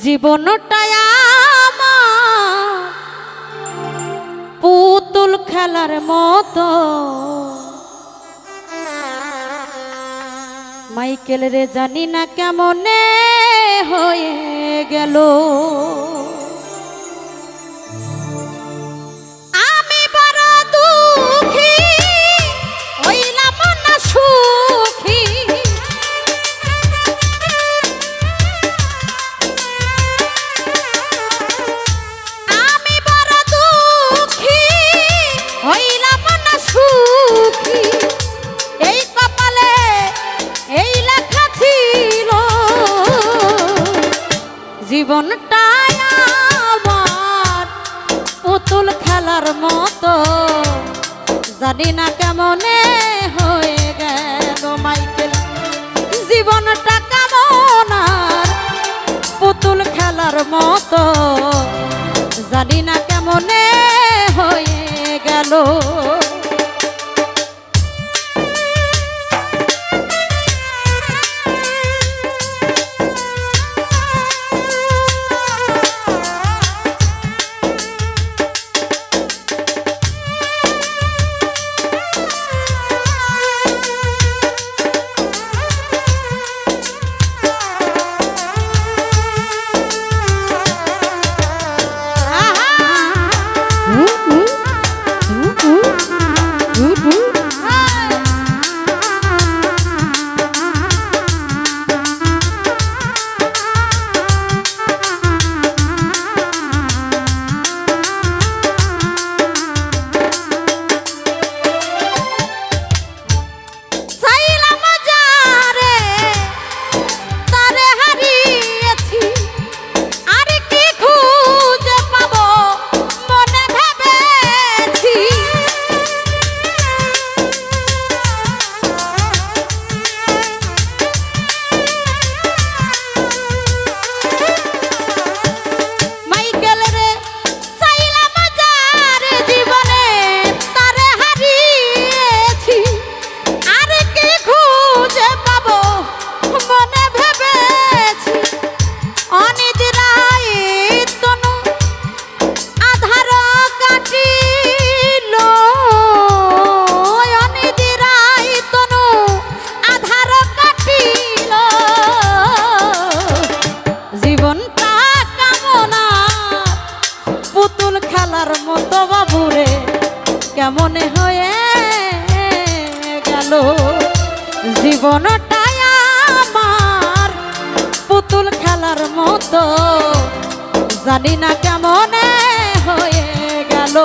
জীবনটাই আমার পুতুল খেলার মতো। মাইকেল রে জানি না কেমনে হয়ে গেল। আমি বড় দুঃখী হইলাম না সুখী। আমি বড় দুঃখী হইলাম না সুখী। এই কপালে এই লেখা ছিল জীবনটাই আমার পুতুল খেলার মতো। জানি না কেমনে হয়ে গেল মাইকেল জীবনটা কেমন আর পুতুল খেলার মতো। জানি না কেমনে হয়ে গেল। মতো বাবুরে কেমনে হয়ে গেল জীবনটাই আমার পুতুল খেলার মতো। জানি না কেমনে হয়ে গেল।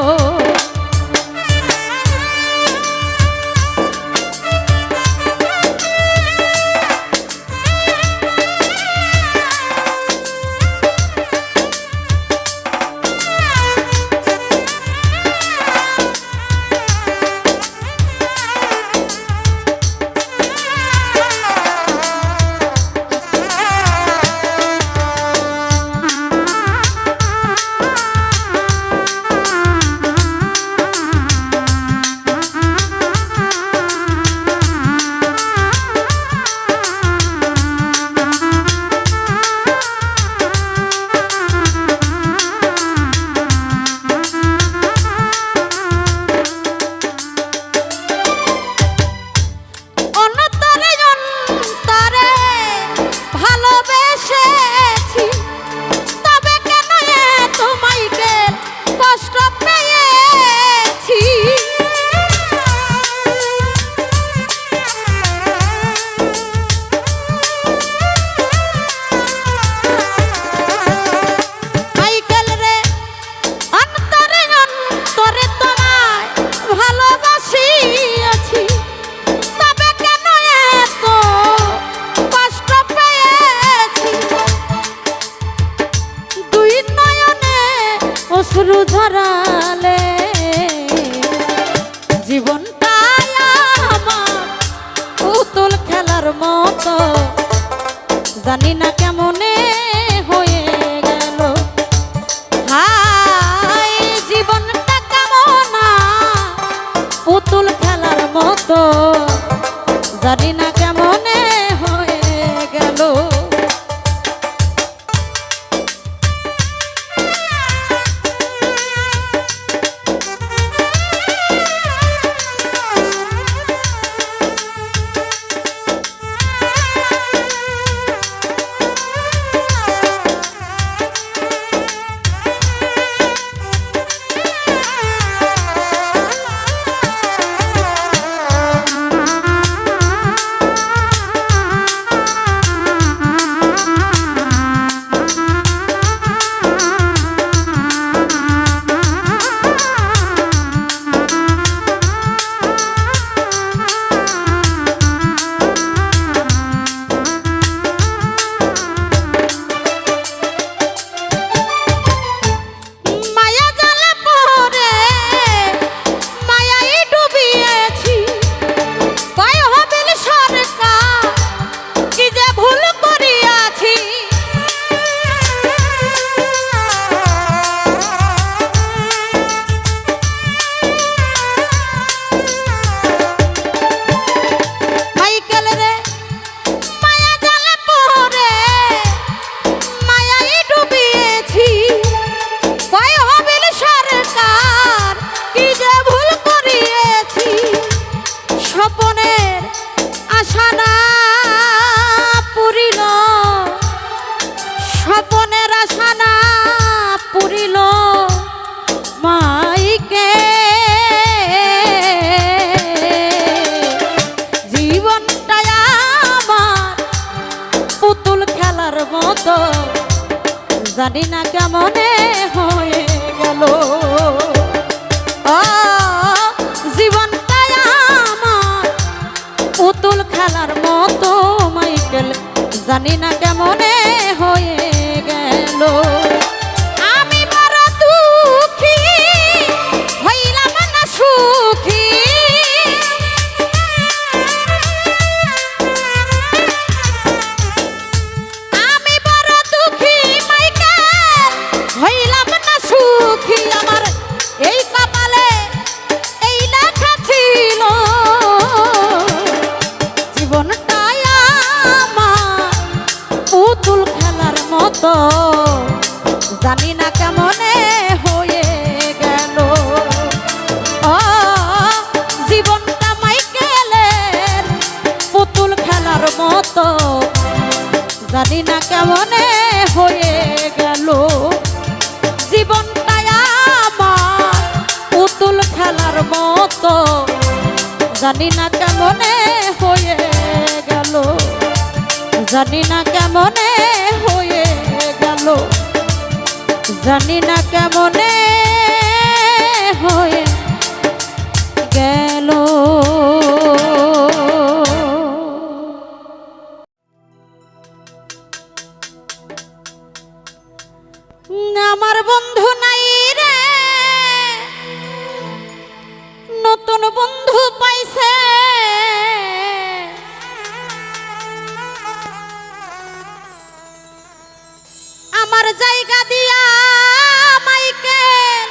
অশ্রু ঝরালে জীবনটাই আমার পুতুল খেলার মতো। জানি না কেমনে হয়ে গেল। হাই জীবনটা কেমন পুতুল খেলার মতো। জানি না কেমনে হয়ে গেল। মতো জানি না কেমনে হয়ে গেল। জীবনটাই আমার পুতুল খেলার মতো মাইকেল জানি না কেমনে হয়ে গেল। আমি বড় দুঃখী হইলাম না সুখী, আমি বড় দুঃখী মাইকেল হইলাম না সুখী। আমার এই কপালে এই লেখা ছিল জীবনটাই আমার পুতুল খেলার মতো জানি না কেমনে হয়ে গেল। জীবনটা মাইকেলের পুতুল খেলার মতো জানি না কেমনে হয়ে গেল। জীবনটা আমার পুতুল খেলার মতো জানি না কেমনে হয়ে গেল, জানি না কেমনে হয়ে গেল, জানি না কেমনে হয়ে গেল। আমার বন্ধু নাই রে, নতুন বন্ধু পাইছে। আমার জায়গা দিয়া মাইকেল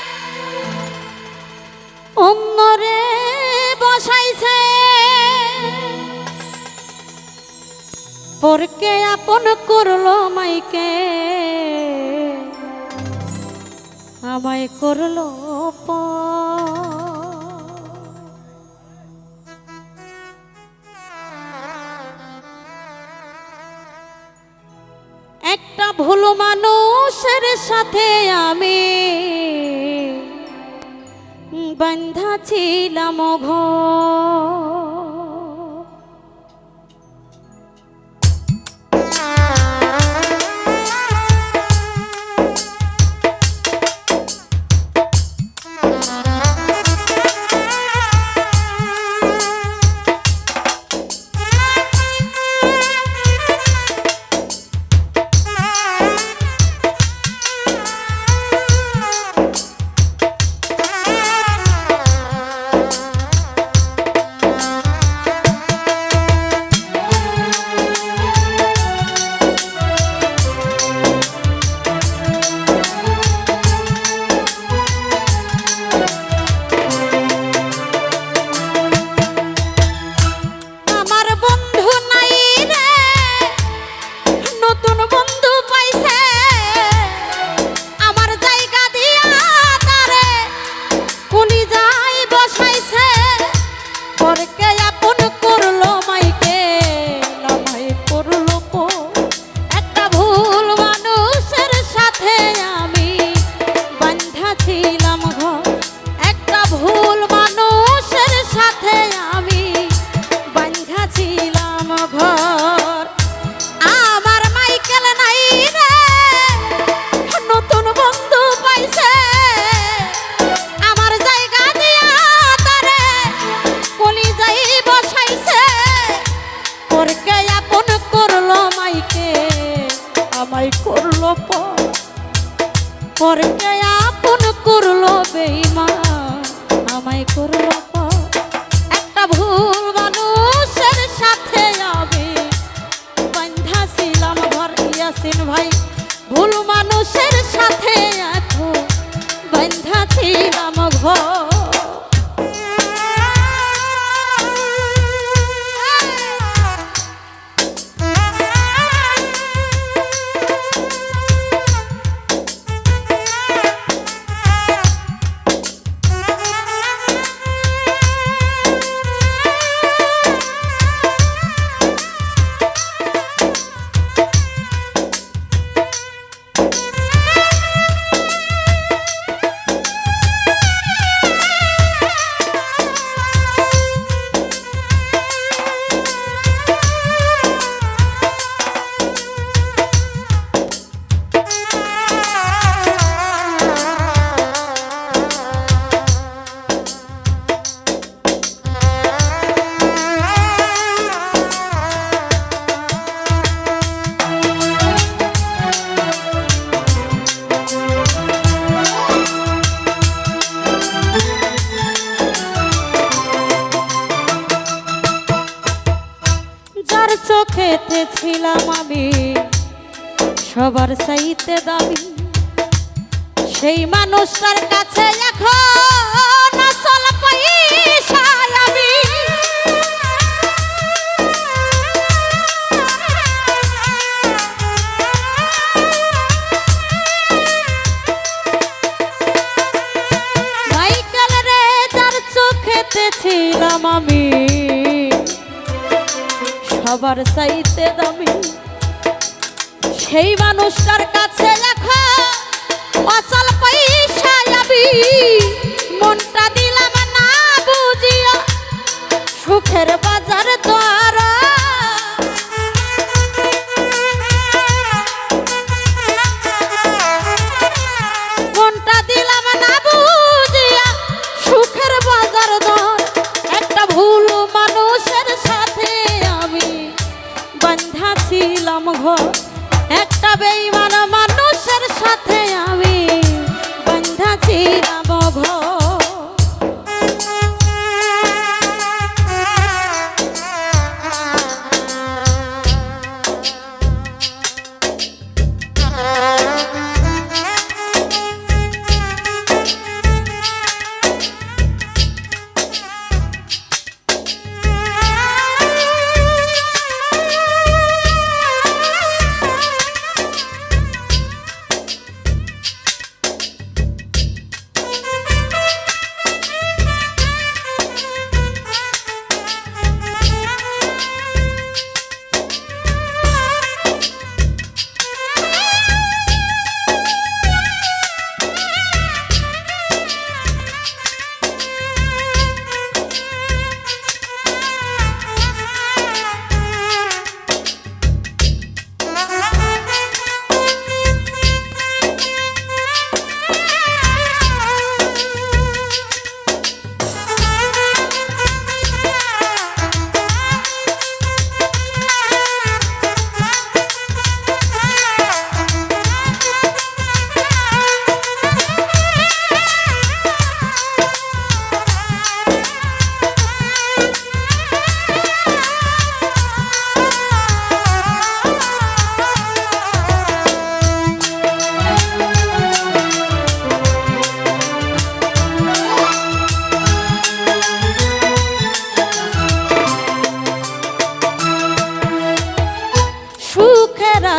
অন্যরে বসাইছে। পরকে আপন করলো মাইকেল আমায় করলো একটা ভুল মানুষের সাথে আমি বান্ধা ছিলাম ঘর। পরকে আপন করলো বেঈমান আমায় করলো পর। একটা ভুল মানুষের সাথে আমি বান্ধা ছিলাম ঘর। ইয়াসিন ভাই ভুল মানুষের সাথে এখন বান্ধা ছিলাম ঘর। যার চোখেতে ছিলাম আমি সবার চাইতে দামি, সেই মানুষটার কাছে এখন আসল পয়সা আমি। মাইকেল রে যার চোখেতে ছিলাম আমি সবার চাইতে দামি, সেই মানুষটার কাছে লেখা অচল পয়সা আমি। মনটা দিলাম না বুঝিয়া সুখের বাজার দ্বারা, মনটা দিলাম না বুঝিয়া সুখের বাজার দ্বার। একটা ভুল মানুষের সাথে আমি বান্ধা ছিলাম ঘর, একটা বেঈমান মানুষের সাথে আমি বান্ধা ছিলাম ঘর।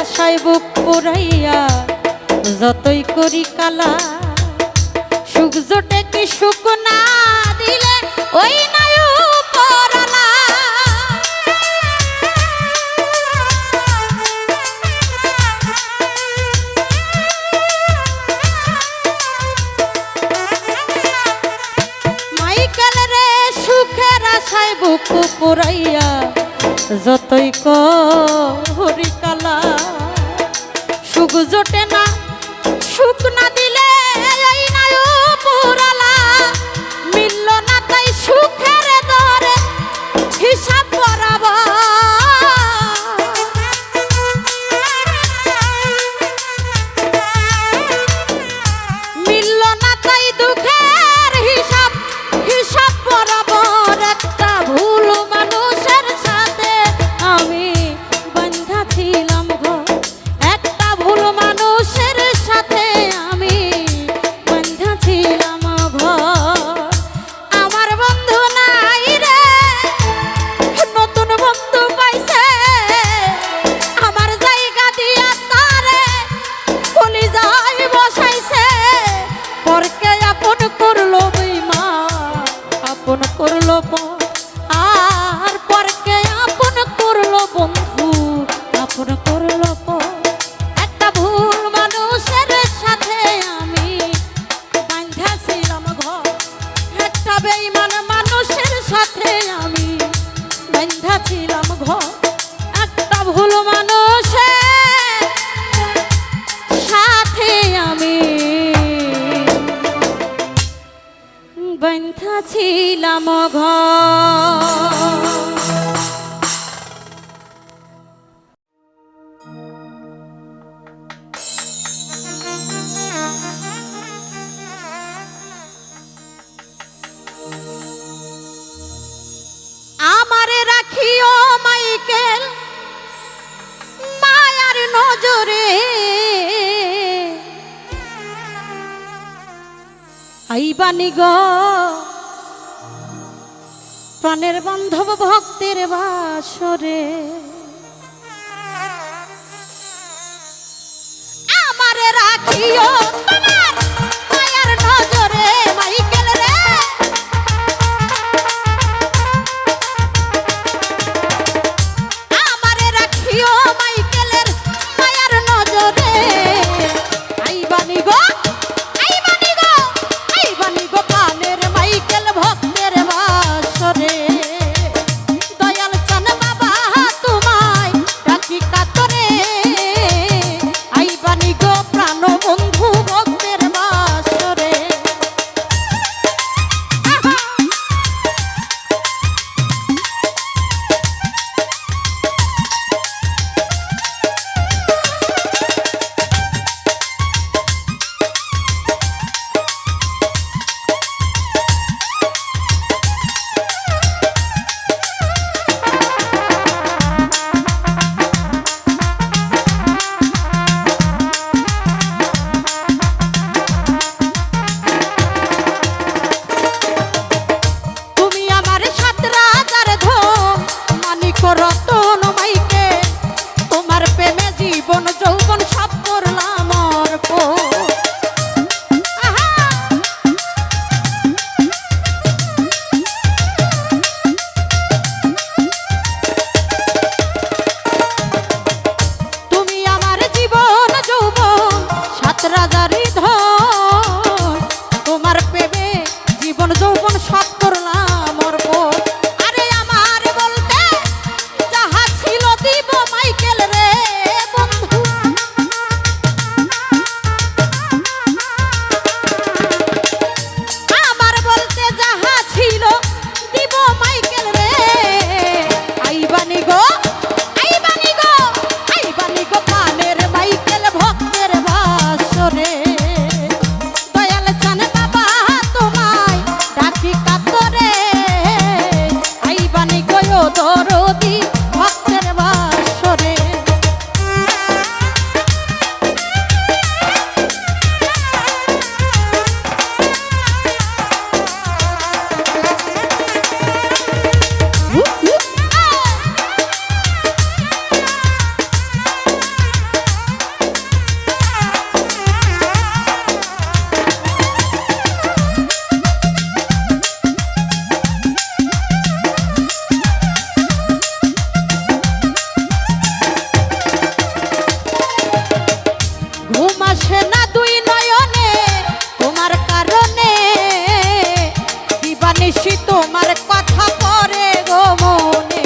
আশায় বুক পুরাইয়া যতই করি কালা, সুখ জোটে কি সুখ না দিলে ওই নাই উপরালা। মাইকেল রে সুখের আশায় বুক পুরাইয়া যতই করি কালা, সুখ জোটে না সুখ না দিলে এই নাই উপরালা। মিলল না তাই সুখের দরে হিসাব বরাবর, মিলল না তাই দুঃখের হিসাব হিসাব বরাবর। একটা ভুল মানুষের সাথে আমি বান্ধা ছিলাম ঘর, একটা ভুল মানুষের সাথে আমি কাতরে আইবানি গো প্রাণের বান্ধব ভক্তের বাসরে আমারে রাখিও তোমার মায়ার নজরে মাইকেল রে আমারে রাখিও মাইকেলের মায়ার নজরে আইবানি গো আইবানি গো আইবানি গো প্রাণের মাইকেল ভক্তের বাসরে দয়াল চান বাবা তোমায় ডাকি কাতরে আইবানি গো প্রাণ বন্ধু ভক্তের বাসরে রতন মাইকে তোমার প্রেমে জীবন যৌবন সব করলাম অর্পণ তুমি আমার জীবন যৌবন সাত রাজারই ধন তোমার প্রেমে জীবন যৌবন সব করলাম অর্পণ মাইকেল রে বন্ধু আমার বলতে যাহা ছিল দিব মাইকেল রে আইবানি গো আইবানি গো আইবানি গো প্রাণের মাইকেল ভক্তের বাসরে দয়াল চান বাবা তোমায় ডাকি কাতরে আইবানি গো দরদি ভক্তের বাসরে ঘুম আসে না দুই নয়নে তোমার কারণে দিবানিশি তোমার কথা পড়ে গো মনে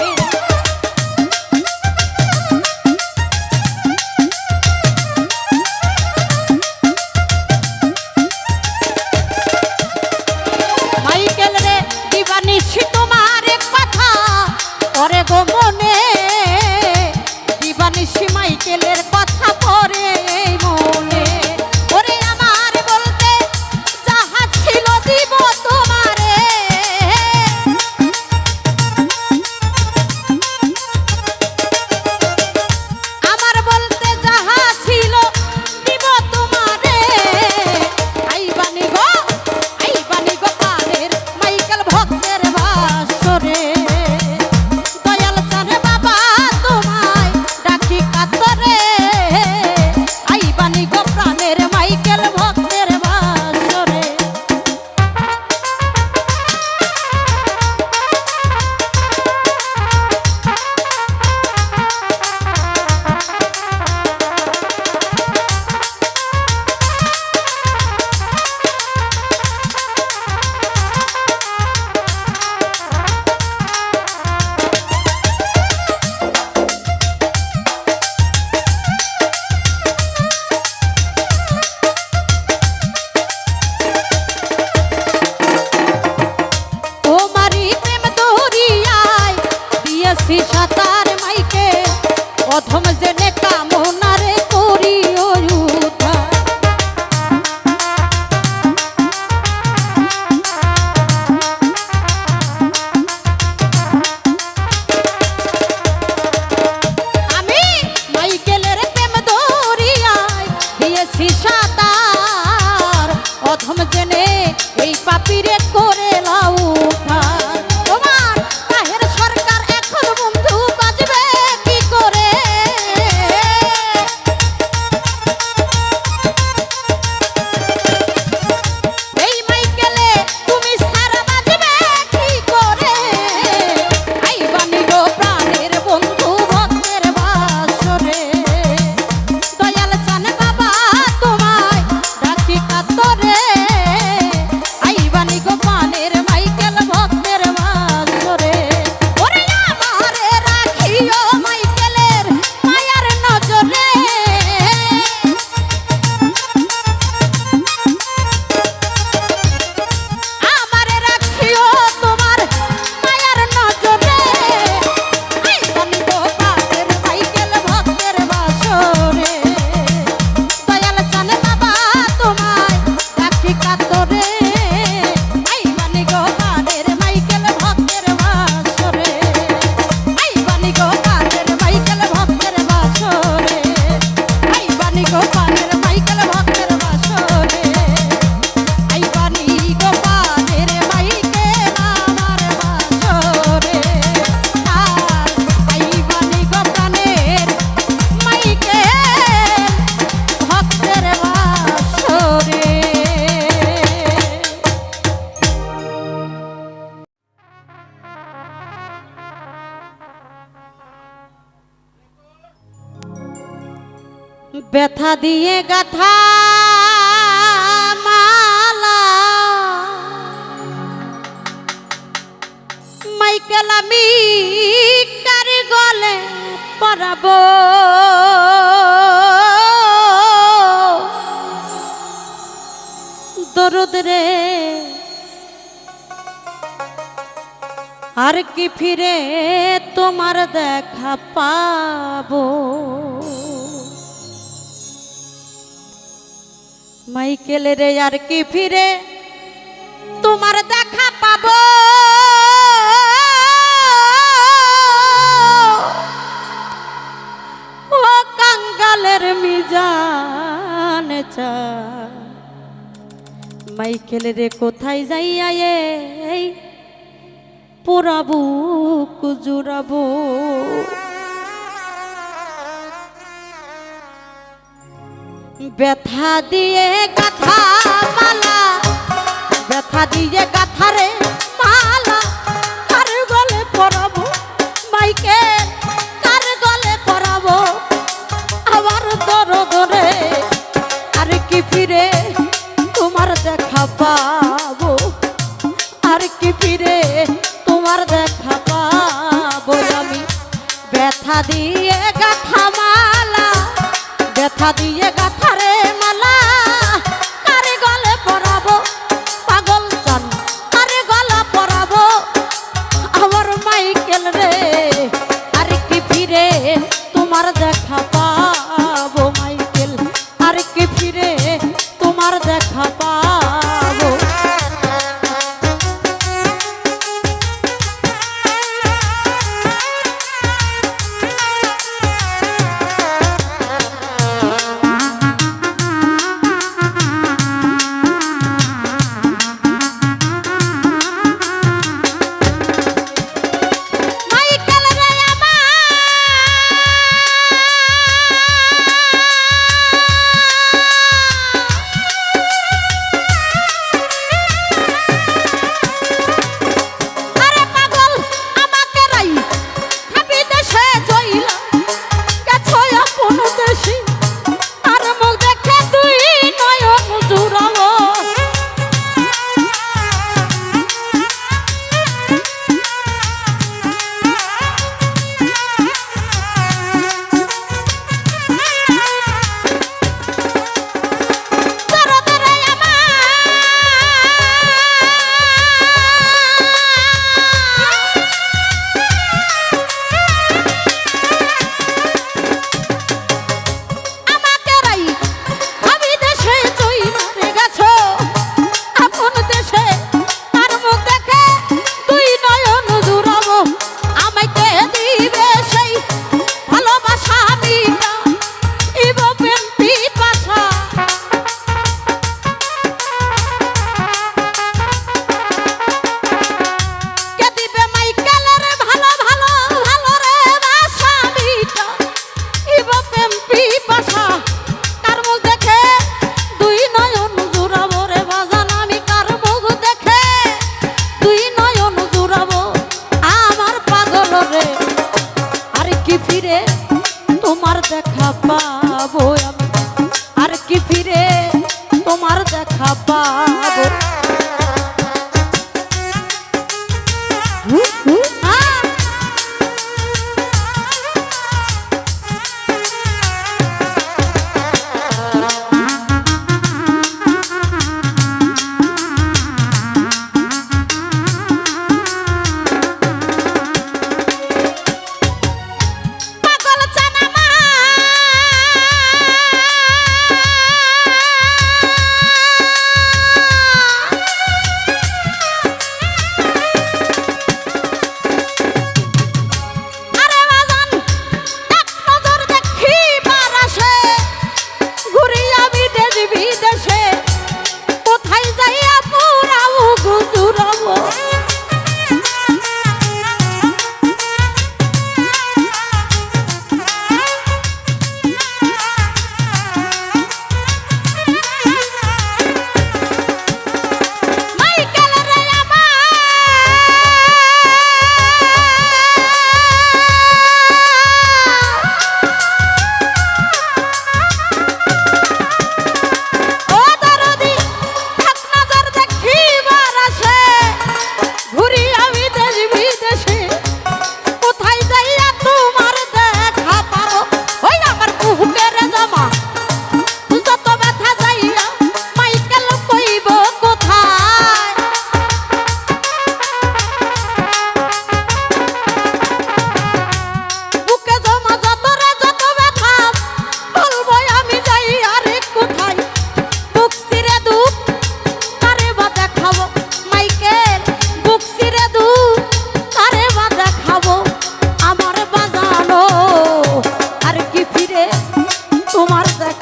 মাইকেল রে দিবানিশি তোমার কথা পড়ে গো মনে দিবানিশি মাইকেলের কথা পড়ে মনে ওরে আমার বলতে যাহা ছিল দিব তোমারে আমার বলতে যাহা ছিল দিব তোমারে আইবানি গো প্রাণের মাইকেল ভক্তের বাসরে দয়াল চান বাবা তোমায় ডাকি কাতরে আইবানি গো প্রাণের মাইকেল ভক্তের বাসরে সাঁতার মাইকে প্রথম জেনে কামনারে করি উদ্ধার আমি মাইকেলের প্রেম দৌড় ব্যথা দিয়ে গাথা মালা মাইকেল আমি কার গলে পরাবো দরুদ রে আর কি ফিরে তোমার দেখা পাবো মাইকেল রে আর কি ফিরে তোমার দেখা পাবো ও কাঙ্গালের মিজান চা মাইকেল রে কোথায় যাইয়া এই পোড়াবো কুজুরাবো ব্যথা দিয়ে গাথা মালা ব্যথা দিয়ে গাথা রে মালা কার গলে পরাবো মাইকে কার গলে পরাবো আমার দরদ রে আর কি ফিরে তোমার দেখা পাবো আর কি ফিরে তোমার দেখা পাবো আমি ব্যথা দিয়ে গাথা মালা ব্যথা দিয়ে গাথা রে মালা কারে গলে পরাবো পাগল চান কারে গলা পরাবো আমার মাইকেল রে আর কি ফিরে তোমার দেখা পাবো মাইকেল আর কি ফিরে তোমার দেখা পাবো তোমার দেখা পাবো আমি আর কি ফিরে তোমার দেখা পাবো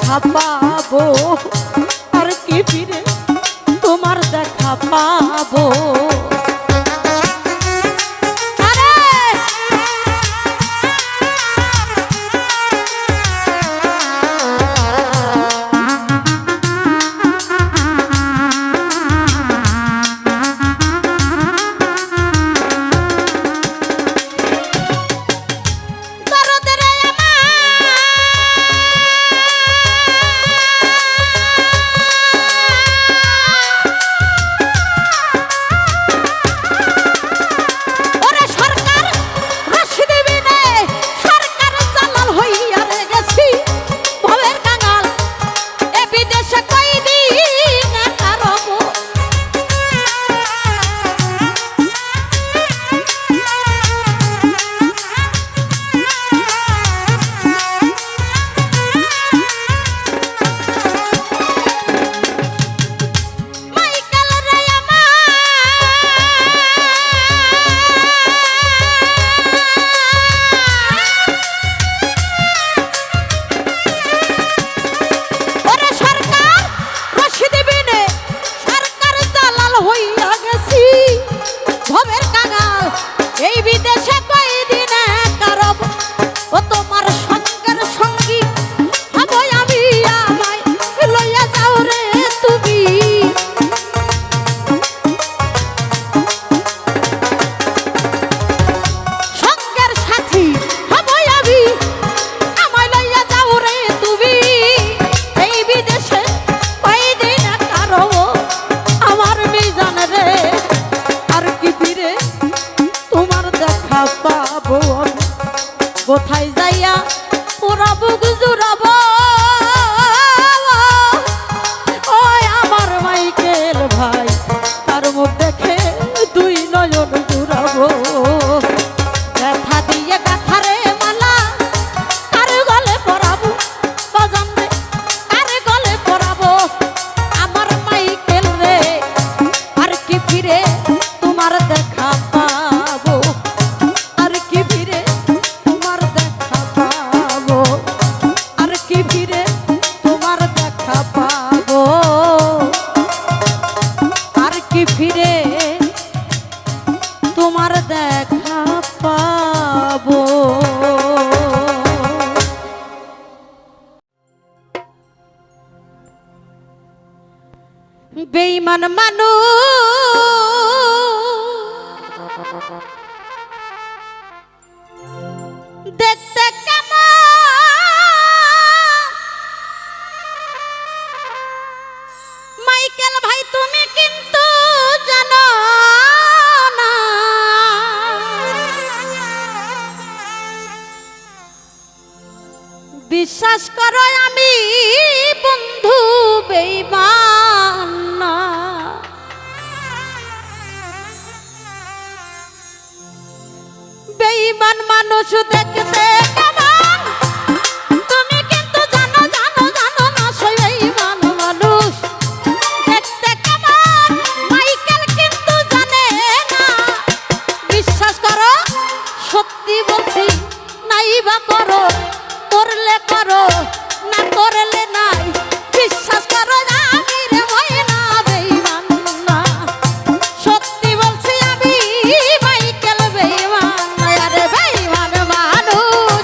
দেখা পাবো, আর কি ফিরে তোমার দেখা পাবো। কোথায় যাইয়া পুরা বুক জুড়াবো, ওই আমার মাইকেল ভাই তার মুখ দেখে দুই নয়ন জুড়াবো। ব্যথা দিয়ে ব্যথারে মালা কার গলে পরাবো, বাজান রে কার গলে পরাবো আমার মাইকেল রে, আর কি ফিরে তোমার দেখা পাবো, আর কি ফিরে তোমার দেখা পাবো, আর কি ফিরে তোমার দেখা পাবো, আর কি ফিরে তোমার দেখা পাবো। বেঈমান মানুষ দেখতে কেমন, মাইকেল ভাই তুমি কিন্তু জানো না, বিশ্বাস করো আমি বন্ধু বেঈমান না। বেঈমান মানুষ দেখতে কেমন, তুমি কিন্তু জানো জানো জানো না সেই বেঈমান মানুষ দেখতে কেমন, মাইকেল কিন্তু জানে না। বিশ্বাস করো সত্যি বলছি, নাই বা করো, করলে করো না করলে নাই, বিশ্বাস করো আমি রে ময়না বেঈমান না, সত্যি বলছি আমি মাইকেল বেঈমান না। আরে বেঈমান মানুষ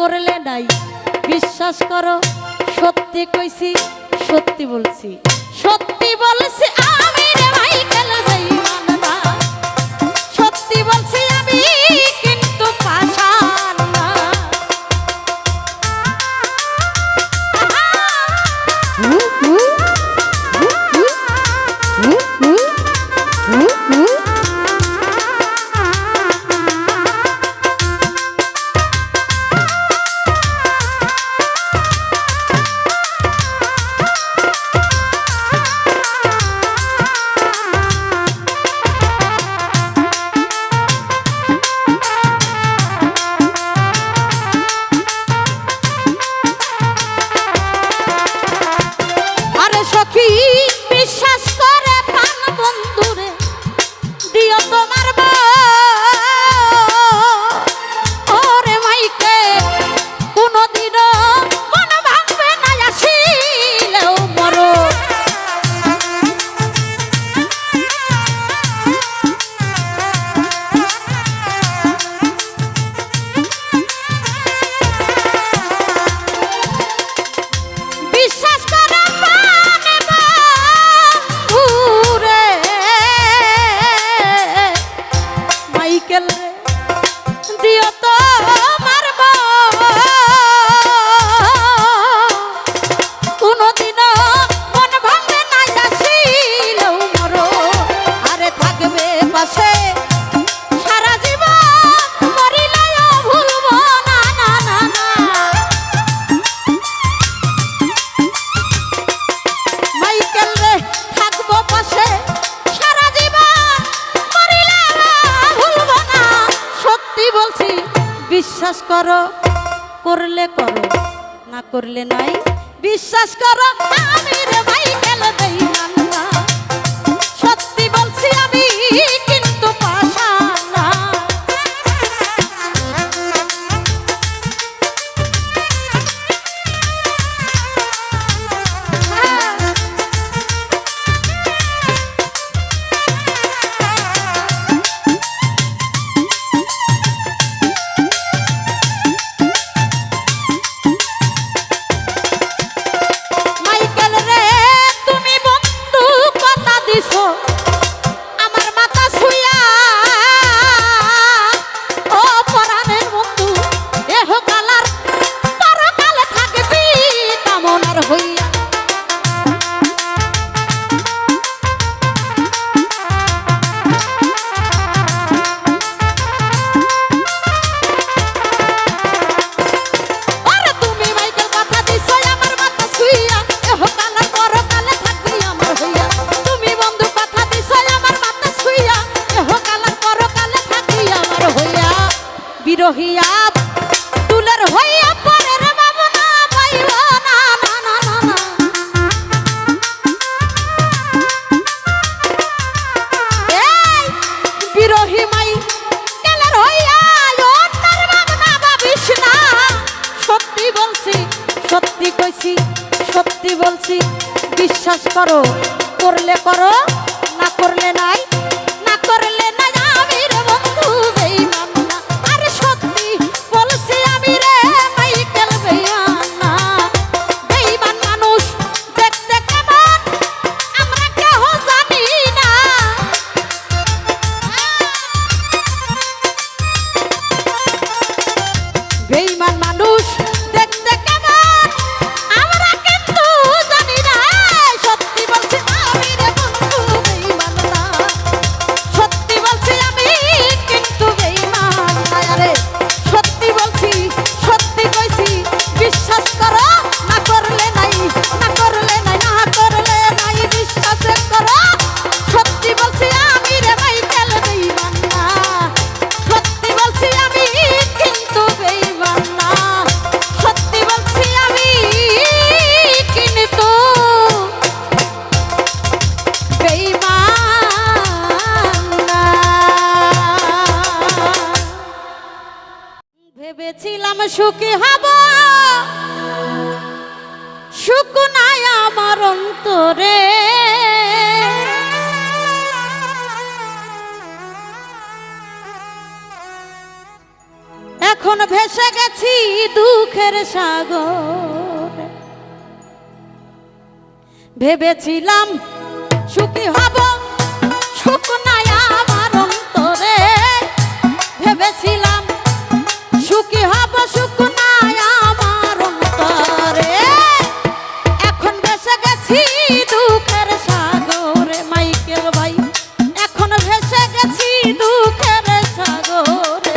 করলে নাই বিশ্বাস করো সত্যি কইছি সত্যি বলছি সত্যি বলছি আমি রে মাইকেল বেঈমান না সত্যি বলছি আমি কিন্তু পাষাণ না বিশ্বাস করে পান বন্ধুরে দিও তোমার ওরে মাইকে কোনদিনও মন ভাঙবে না আসিলেও মরো বিশ্বাস করে মাইকেল দিও তো মারব কোনদিনও মন ভাঙবে না আসিলেও মরো আরে থাকবে পাশে সারা জীবন মরিলেও ভুলবো না না না না মাইকেল রে থাকবো পাশে সারা জীবন বলছি বিশ্বাস করো করলে করো না করলে নাই বিশ্বাস করো আমি রে মাইকেল বেঈমান না সত্যি বলছি আমি কিন্তু পাষাণ না বিরহিয়া তুলের হইয়া পরের ভাবনা পাইব না না না না না এই বিরহি মাই কেলের হইয়া অন্যের ভাবনা ভাবিস না সত্যি বলছি সত্যি কইছি সত্যি বলছি বিশ্বাস করো করলে করো না করলে নাই না করলে নাই আমি রে বন্ধু বেঈমান না আরে সত্যি বলছি আমি রে মাইকেল বেঈমান না বেঈমান মানুষ দেখতে কেমন আমরা কেউ জানি না বেঈমান মানুষ দেখতে কেমন আমরা কিন্তু জানি না সত্যি বলছি আমি রে বন্ধু বেঈমান না সত্যি বলছি আমি কিন্তু বেঈমান না আরে সত্যি বলছি সত্যি কইছি বিশ্বাস করো না করলে নাই না করলে নাই না করলে নাই বিশ্বাস করো সত্যি বলছি আমি রে মাইকেল বেঈমান না সত্যি বলছি আমি কিন্তু বেঈমান না সত্যি বলছি আমি কিন্তু বেঈমান না ভেবেছিলাম সুখী হব সুখ নাই আমার অন্তরে এখন ভেসে গেছি দুঃখ দুঃখের সাগর। ভেবেছিলাম সুখী হব, সুখ নাই আমার অন্তরে। ভেবেছিলাম সুখী হব, সুখ নাই আমার অন্তরে। এখন ভেসে গেছি দুঃখের সাগরে মাইকেল ভাই, এখন ভেসে গেছি দুঃখের সাগরে।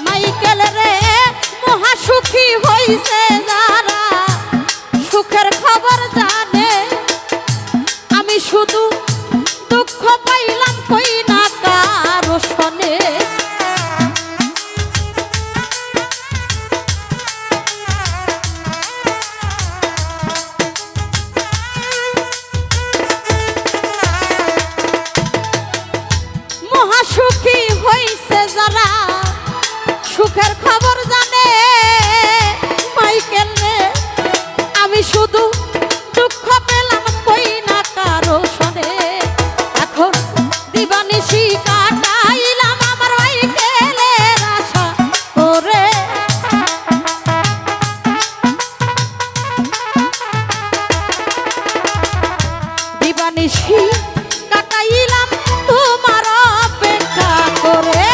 মাইকেল রে মহাসুখী হইছে যারা সুখের খবর জানে। আমি শুধু দুঃখ পাইলাম কই না কারো শোনে। মহাসুখী হইছে যারা সুখের খবর জানে। মাইকেল রে আমি শুধু দুঃখ পেলাম কই না কারো শোনে। এখন দিবানিশি কাটাইলাম আমার মাইকেলের আশা করে। দিবানিশি কাটাইলাম তোমার অপেক্ষা করে।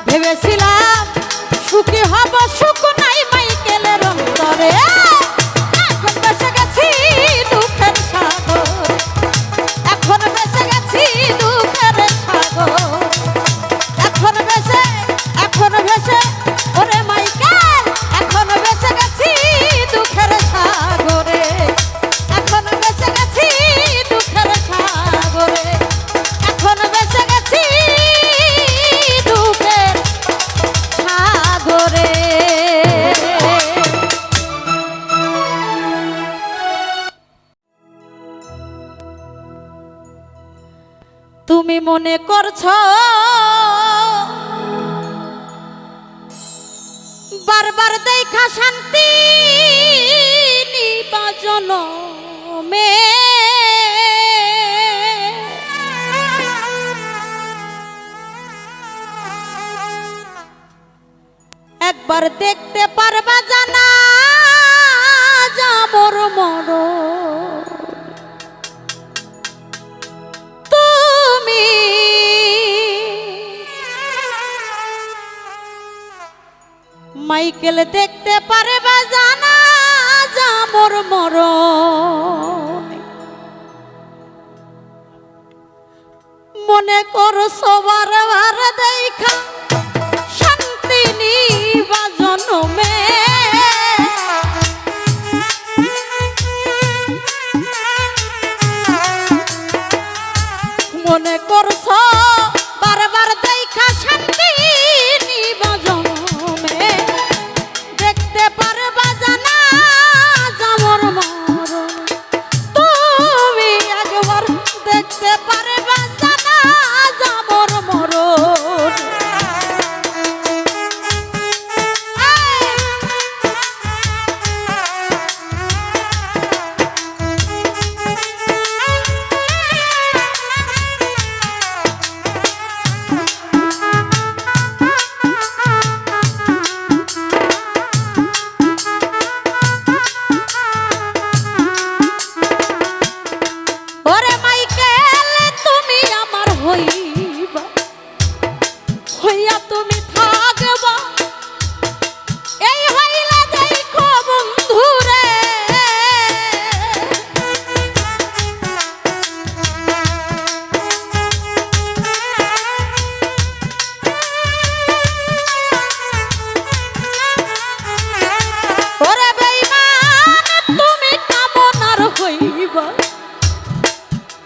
ভেবেছিলাম সুখী হব, সুখ নাই মাইকেলের অন্তরে। এখন বেঁচে গেছি দুঃখের সাগর, এখন বেঁচে গেছি দুঃখের সাগর, এখন ভেসে ওরে মাইকেল, এখন বেঁচে গেছি দুঃখের সাগরে, এখন বেঁচে গেছি দুঃখের সাগরে, এখন বেঁচে গেছি দুঃখের সাগরে। তুমি মনে করছো বারবার দেখা শান্তি নিবা জনমে, একবার দেখতে পারবা জানা যাবর মরণ। তুমি মাইকেল দেখতে পারবা জানা যাবর মরণ। মনে করো সবার বার দেখা শান্তি নিবা জনমে, মনে করছো বারবার দেখা শান্তি নিবা জনমে, দেখতে পারবা জানা যাবর মরণ। তুমি একবার দেখতে পারবা জানা যাবর মরণ। ওরে মাইকেল তুমি আমার হইবা, হইয়া তুমি থাকবা, এই হইলে দেখো বন্ধুরে, ওরে বেঈমান তুমি কামনার হইবা,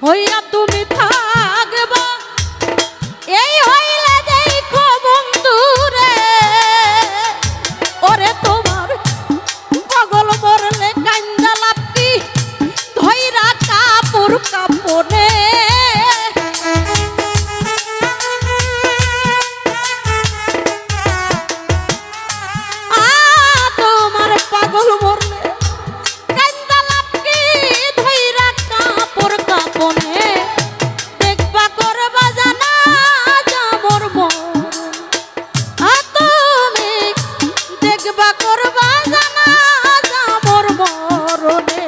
হইয়া তুমি থাকবা, এই হইলে দেখো বন্ধুরে, ওরে তোমার পাগল মরলে কান্দা লাভ কি, ধইরা কাপড় কাপড়ে। তোমার পাগল মরলে কান্দা লাভ কি, ধইরা কাপড় কাপড়ে, দেখবা করবা জানা যাবর মরণ। তুমি দেখবা করবা জানা যাবর মরণে।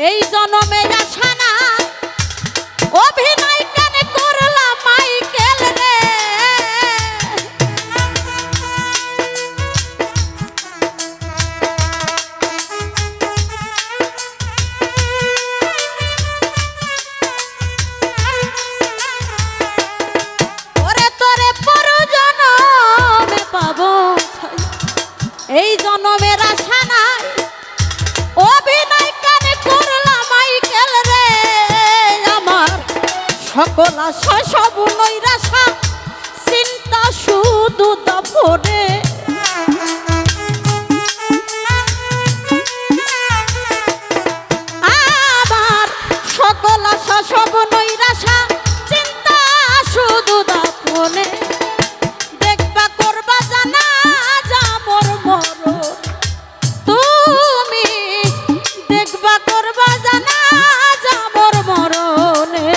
এই জনমে আশা না অভিনয় কেন করলাম মাইকেল রে। সকল আশা সব নৈরাশা চিন্তা শুধু দাপরে আমার সকল আশা সব নৈরাশা চিন্তা শুধু দাপরে দেখবা করবা জানা যা মোর মরণ তুমি দেখবা করবা জানা যা মোর মরণে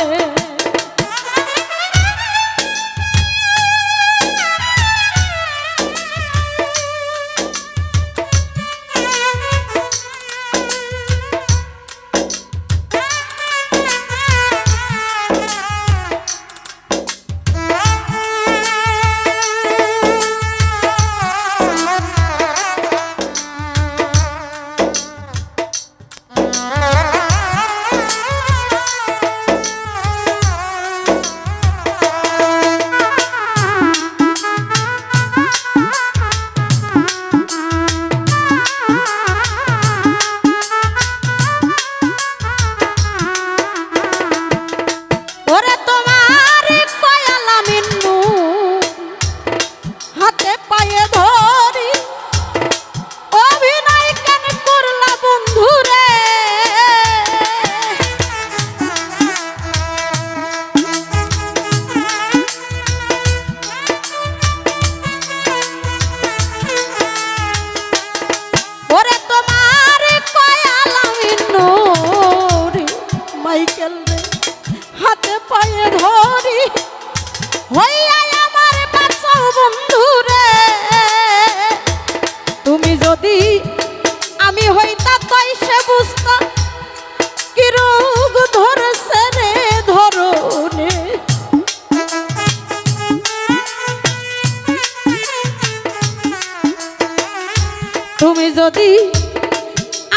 হাতে পায়ে ধরি হইয়া আমার বাঁচাও বন্ধু রে তুমি যদি আমি হইতা তাই সে বুঝতা কি রোগ ধরেছে রে ধরনে তুমি যদি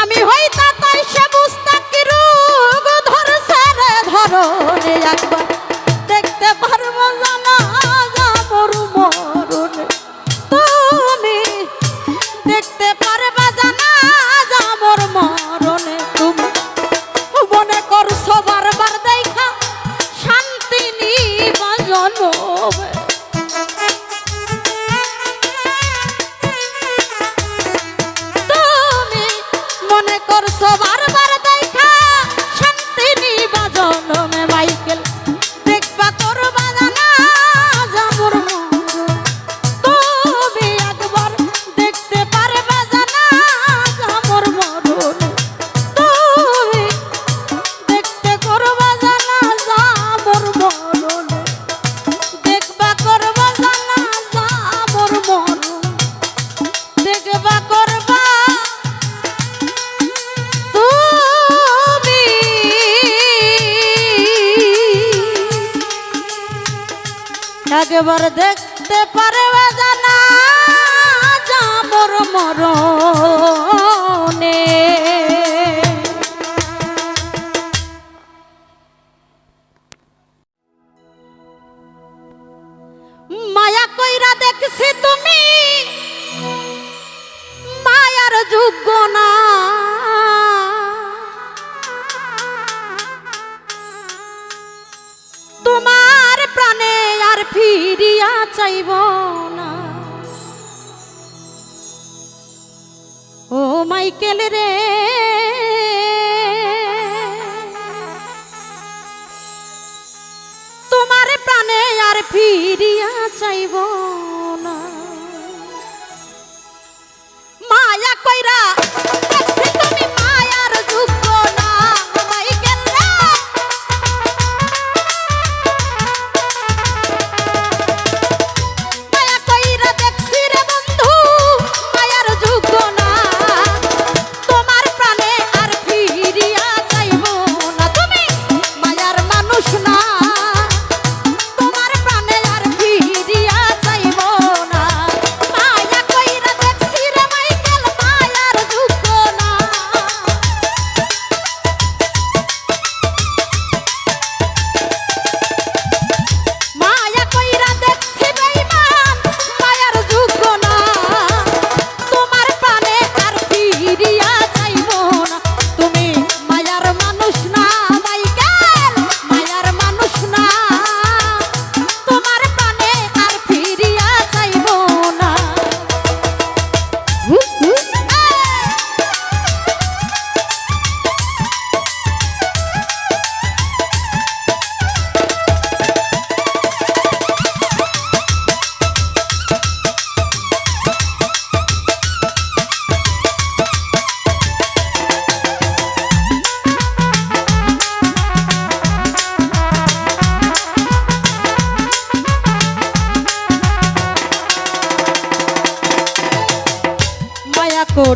আমি হইতা তাই সে বুঝতা কি রোগ ধরেছে রে ধরনে একবার দেখতে পারবো জানা যা মোর মরণে তুমি দেখতে পারবা জানা যা মোর মরণে তুমি মনে করছো বারবার দেখা শান্তি নিবা জনমে তুমি মনে করছো বারবার দেখা শান্তি নিবা জনমে মাইকেল দেখবা করবা জানা যা মোর মরণ তুমি একবার দেখতে পারবা জানা যা মোর মরণ তুমি দেখতে করবা জানা যা মোর মরণ দেখবা করবা জানা যা মোর মরণ দেখবা করবা তুমি একবার দেখতে পারবা জানা যা মোর মরণে মায়া কইরা দেখছি তুমি মায়ার যোগ্য না তোমার প্রাণে আর ফিরিয়া চাইব না ও মাইকেল রে তোমার প্রাণে আর ফিরিয়া চাইব না মায়া কইরা দেখছি তুমি মায়ার যোগ্য না মাইকেল রে মায়া কইরা দেখছি রে বন্ধু মায়ার যোগ্য না তোমার প্রাণে আর ফিরিয়া চাইব না তুমি মায়ার মানুষ না তোমার প্রাণে আর ফিরিয়া চাইব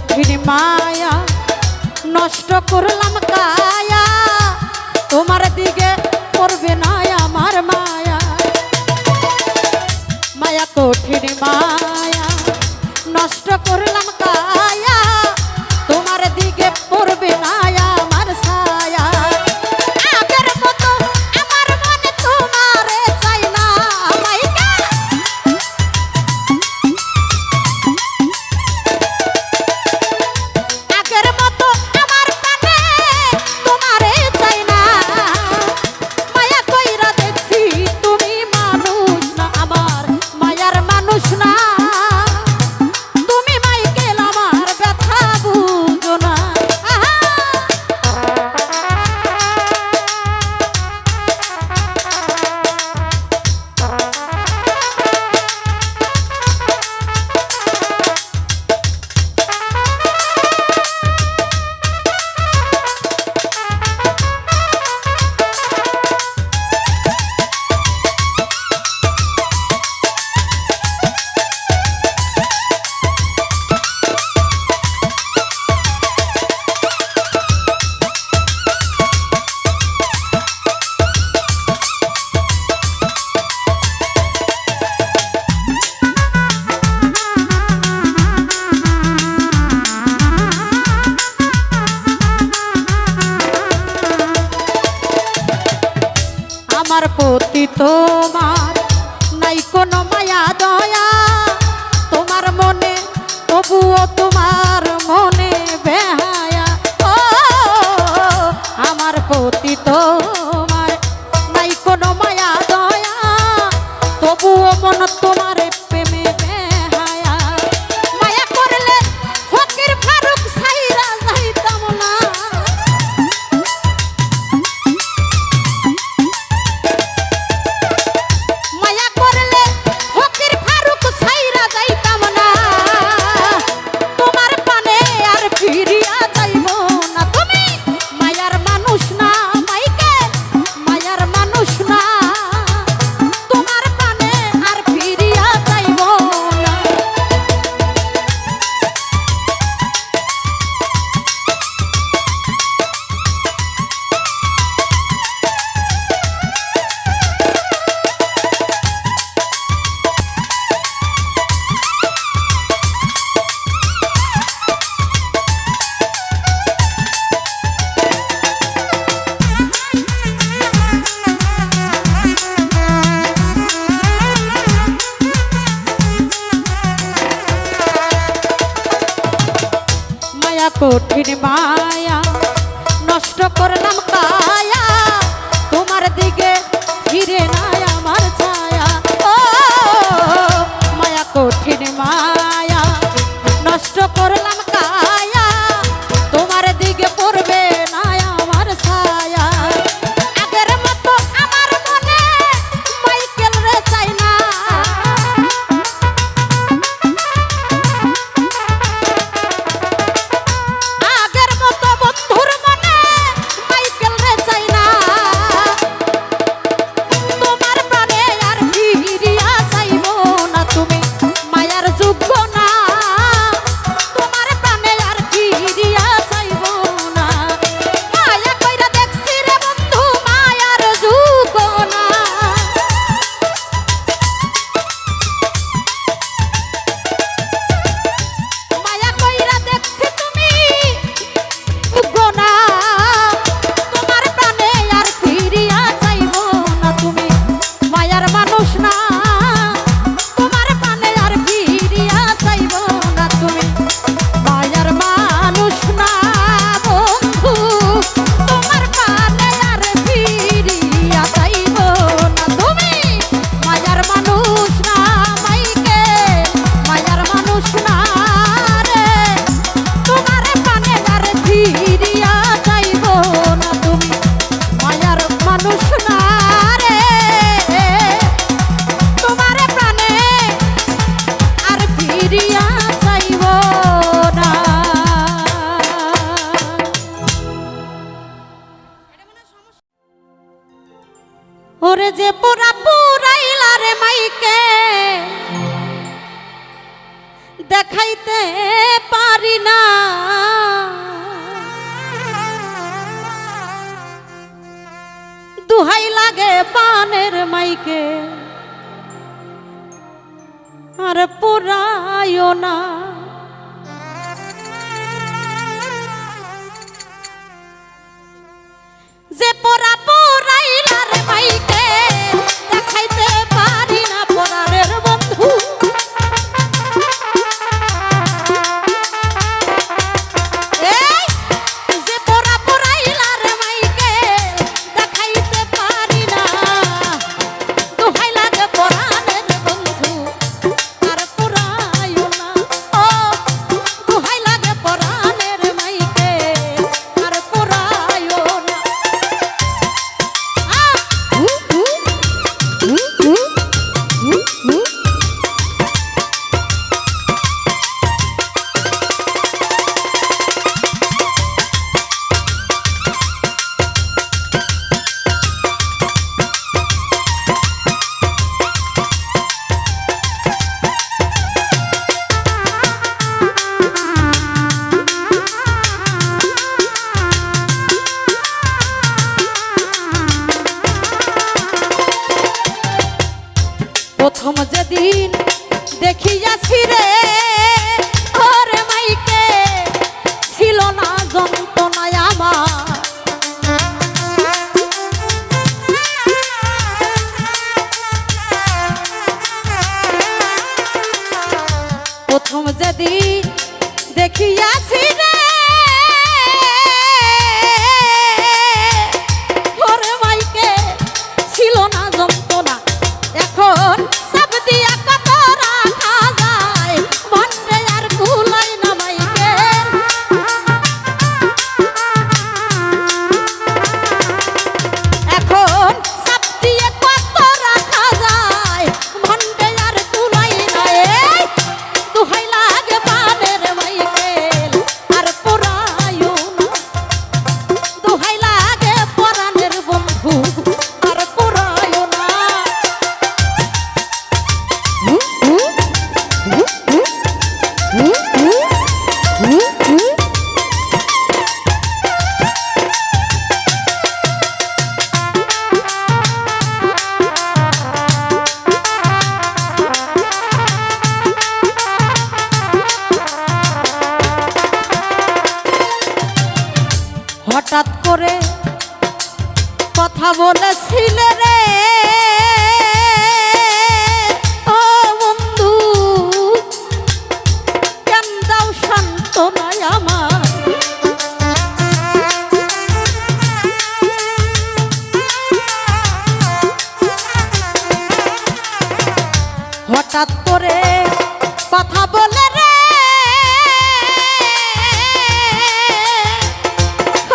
কঠিন মায়া নষ্ট করলাম কায়া তোমার দিকে পড়বে না আমার মায়া মায়া কঠিন মায়া নষ্ট করলাম কায়া তোমার দিকে পড়বে না আমার ছায়া আগের মতো আমার মনে তোমারে চাই না মাইকা আগের মতো আমার প্রাণে তোমারে চাই না মায়া কইরা দেখছি তুমি মানুষ না আমার মায়ার মানুষ না তুমি মাইকেল আমার ব্যথা বুঝো না আমার প্রতি তোমার নাই কোনো মায়া দয়া তোমার মনে তবুও তোমার মনে বেহায়া ও আমার প্রতি তোমার নাই কোনো মায়া দয়া তবুও মন তোমার প্রেমে বেহায়া মায়া করলে ফকির ফারুক সাইরা যাইতাম না মায়া করলে ফকির ফারুক সাইরা যাইতাম না তোমার পানে আর ফিরিয়া যাইব না তুমি মায়ার মানুষ না মাইকে মায়ার মানুষ না তোমার পানে আর ফিরিয়া যাইব না মায়া কঠিন মায়া নষ্ট করলাম কায়া তোমার দিকে ফিরে নাই আমার ছায়া ও মায়া কঠিন মায়া নষ্ট করলাম কায়া তোমার দিকে পড়বে না আমার ছায়া আগের মতো আমার মনে মাইকেল রে চাই না আগের মতো বন্ধুর মনে মাইকেল রে চাই না তোমার প্রাণে আর ফিরিয়া যাইব না তুমি মায়ার যোগ্য না তোমার প্রাণে আর ফিরিয়া যাইব না মায়া কইরা দেখছি রে বন্ধু মায়ার যোগ্য না মায়া কইরা দেখছি তুমি যোগ্য না তোমার প্রাণে আর ফিরিয়া যাইব না তুমি মায়ার মানুষ না তোমার প্রাণে আর ফিরিয়া যাইব না তুমি মায়ার মানুষ না বন্ধু তোমার প্রাণে আর ফিরিয়া যাইব না তুমি মায়ার মানুষ না মাইকে মায়ার মানুষ না রে তোমার প্রাণে আর ফিরিয়া যাইব না তুমি মায়ার মানুষ না রে তোমার প্রাণে আর ফিরিয়া যাইব না ওরে যে পুরা পুরাইলা রে মাইকে দেখাইতে পারি না, দুহাই লাগে পানের মাইকে আর পুরায়ও না। যে পোড়া পোড়াইলার মাইকে দেখাইতে পারি না পোড়ারের বন্ধু। এই যে পোড়া পোড়াইলার মাইকে দেখাইতে পারি না, দোহাই লাগে পোড়ারের বন্ধু আর পুরায়ও না। ও দোহাই লাগে পোড়ারের মাইকে আর পুরায়ও না। প্রথম যেদিন দেখিয়াছি রে ওরে মাইকে ছিল না যন্ত্রণায় আমার। প্রথম যেদিন দেখিয়াছি রে ওরে মাইকে ছিল না যন্ত্রণা। এখন সব দিয়া কত রাখা যায়, মনরে আর কুলাই না মাইকে। এখন সব দিয়ে কত রাখা যায়, মনরে আর কুলাই না। এই দুহাই লাগে পানের মাইকে আর পুরায়ও না, দুহাই লাগে পরাণের বন্ধু আর পুরায়ও না। হঠাৎ করে কথা বলেছিলে রে ও বন্ধু, কেন দাও সান্ত্বনায় আমার। হঠাৎ করে কথা বলে রে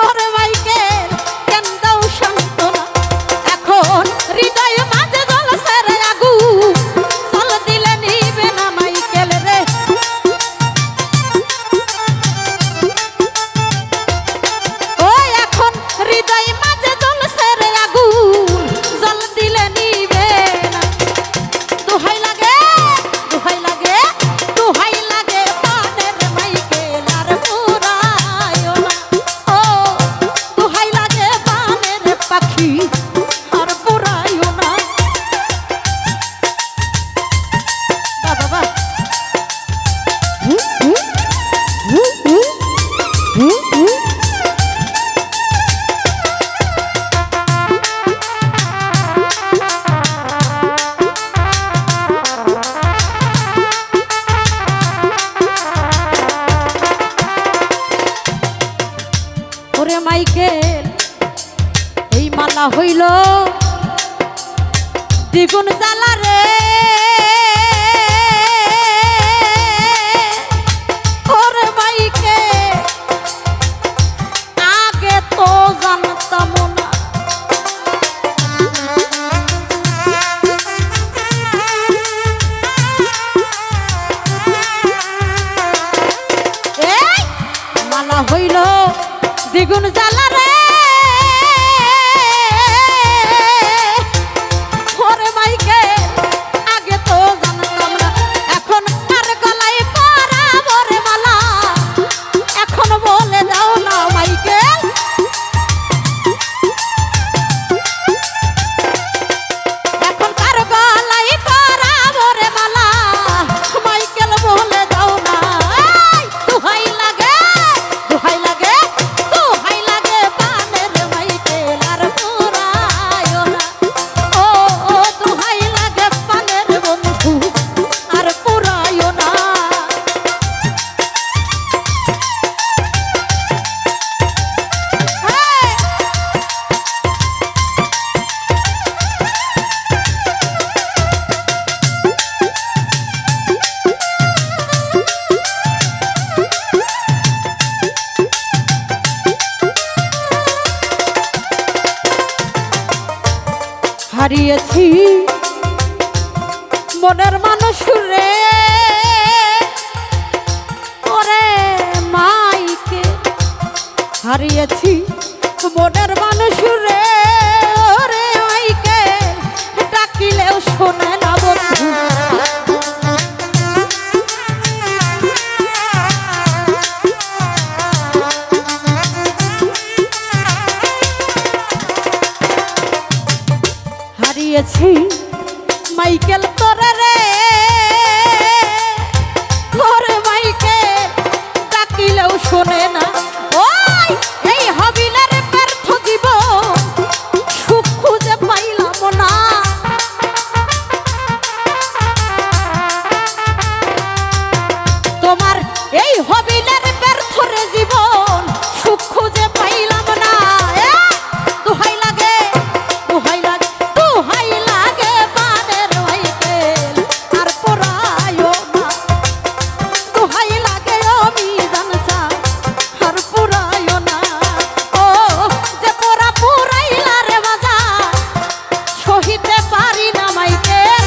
ওরে মাইকে কেন দাও সান্ত্বনা। এখন হৃদয় মাঝে জ্বলছে রে আগুন, জল দিলে নিবে না মাইকেল রে। ও এখন হৃদয় মাঝে জ্বলছে রে আগুন, জল দিলে নিবে না। দোহাই লাগে দোহাই লাগে দোহাই লাগে পানের মাইকে আর পুরায়ও না। ও দোহাই লাগে পানের পাখি আর পুরায়ও না। বাবা ওরে মাইকেল এই মালা হইল দ্বিগুণ জ্বালা রে। ওরে মাইকে আগে তো জানতাম না, এই মালা হইল দ্বিগুণ জ্বালা রে। ওরে মাইকে আগে হারিয়েছি মনের মানুষ রে ওরে মাইকে হারিয়েছি মনের মানুষ রে ওরে মাইকে ডাকিলেও শোনে না বন্ধু হারিয়েছি মাইকেল তোরে রে তোরে মাইকে ডাকিলেও শোনে না ওই এই হবিলের ব্যর্থ জীবন সুখ খুঁজে পাইলাম না তোমার এই হবিলের ব্যর্থ রে জীবন সুখ খুঁজে পাইলাম না দোহাই লাগে দোহাই লাগে দোহাই লাগে বানের মাইকেল আর পোড়ায়ও না দোহাই লাগে আমি জানছা আর পোড়ায়ও না ও যে পোড়া পোড়াইলা রে বাজার সহিতে পারি না মাইকেল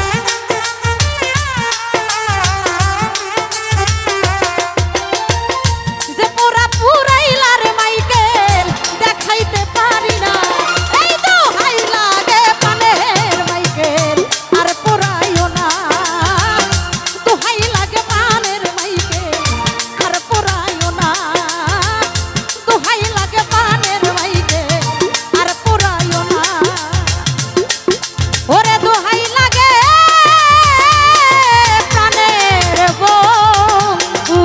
যে পোড়া পোড়াইলা রে মাইকেল দেখাইতে পারি না এই দোহাই লাগে পানের মাইকেল আর পোড়াইও না দোহাই লাগে পানের মাইকেল আর পোড়াইও না দোহাই লাগে পানের মাইকেল আর পোড়াইও না ওরে দোহাই লাগে প্রাণের বন্ধু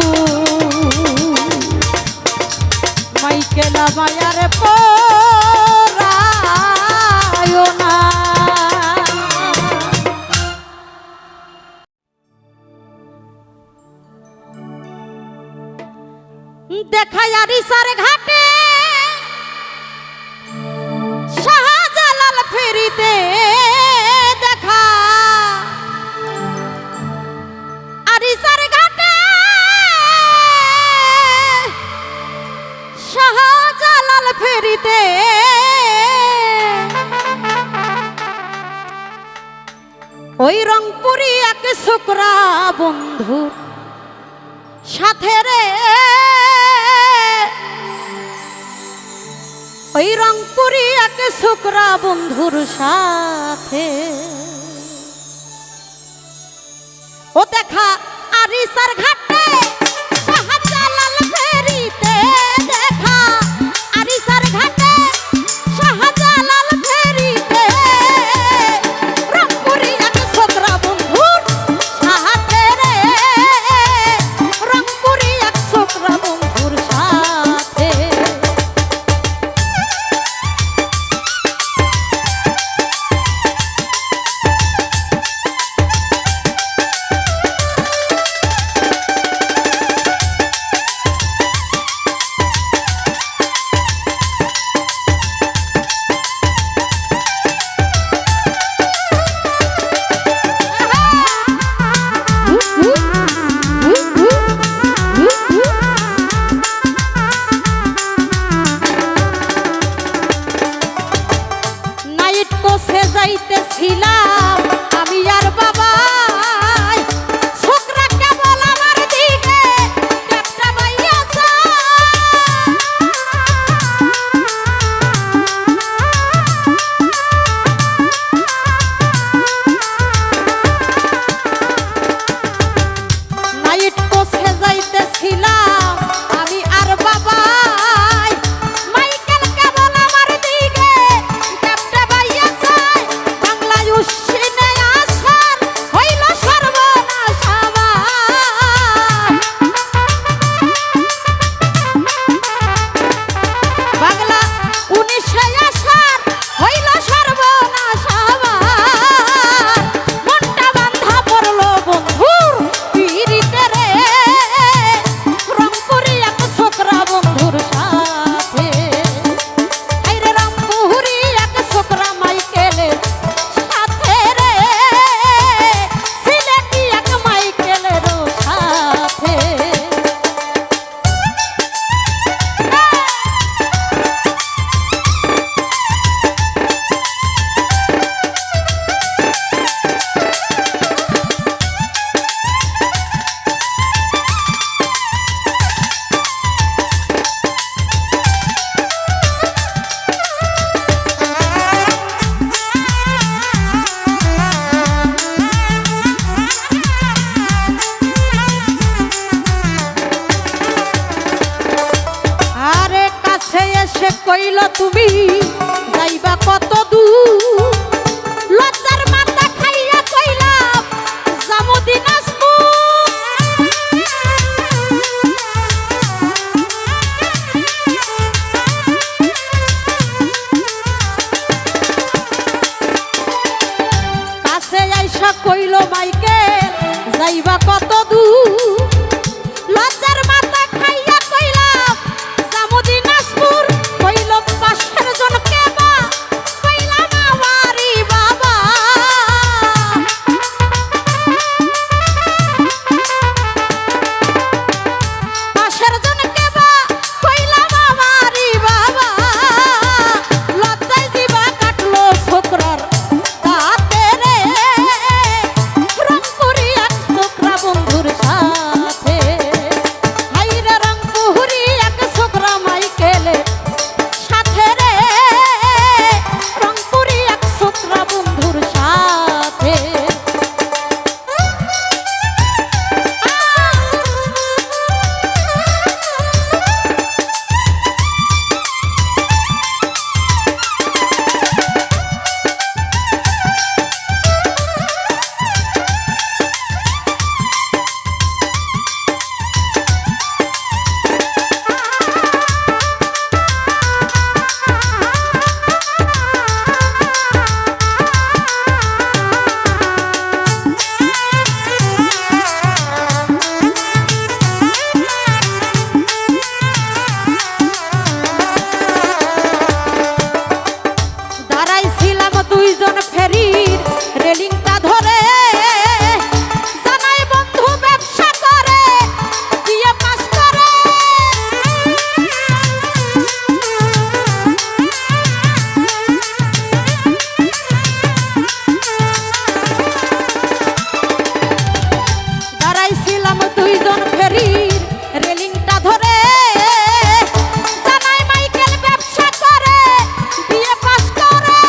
মাইকেল মায়ার পোড়াইও না দেখাই আরিসার ঘাটে শাহজালাল ফেরিতে দেখা আরিসার ঘাটে শাহজালাল ফেরিতে ওই রংপুরি এক ছোকরা বন্ধুর সাথে রে ওই রংপুরি এক ছোকরা বন্ধুর সাথে ও দেখা আরিসার ঘাটে শাহজালাল ফেরিতে দেখা আরিসার ঘাটে শাহজালাল ফেরিতে রংপুরি এক ছোকরা বন্ধুর সাথে রে রংপুরি এক ছোকরা বন্ধুর সাথে নাইট কোসে যাইতেছিলাম আমি আর বাবাই ছোকরা কেবল আমার দিকে ক্যাপটা বাইয়াছে নাইট কোসে যাইতেছিলাম আমি আর বাবাই মাইকেল কেবল আমার দিকে ক্যাপটা বাইয়াছে বাংলায় উশ্বিনে আসে কইল মাইকেল যাইবা কত দূর লজ্জার মাথা খাইয়া কইলাম যামু দিনাজপুর কইল পাশের জন কেবা কইলাম আমারই বাবা পাশের জন কেবা কইলাম আমারই বাবা লজ্জায় দিবা কাটলো ছোকরার তাতে রে রংপুরি এক ছোকরা বন্ধুর সাথে হাইরে রংপুরি এক ছোকরা মাইকেলের সাথে রে রংপুরি এক ছোকরা বন্ধুর সাথে দাঁড়াইছিলাম দুইজন ফেরির রেলিংটা ধরে জানাই বন্ধু ব্যবসা করে বিয়ে পাস করে দাঁড়াইছিলাম দুইজন ফেরির রেলিংটা ধরে জানাই মাইকেল ব্যবসা করে বিয়ে পাস করে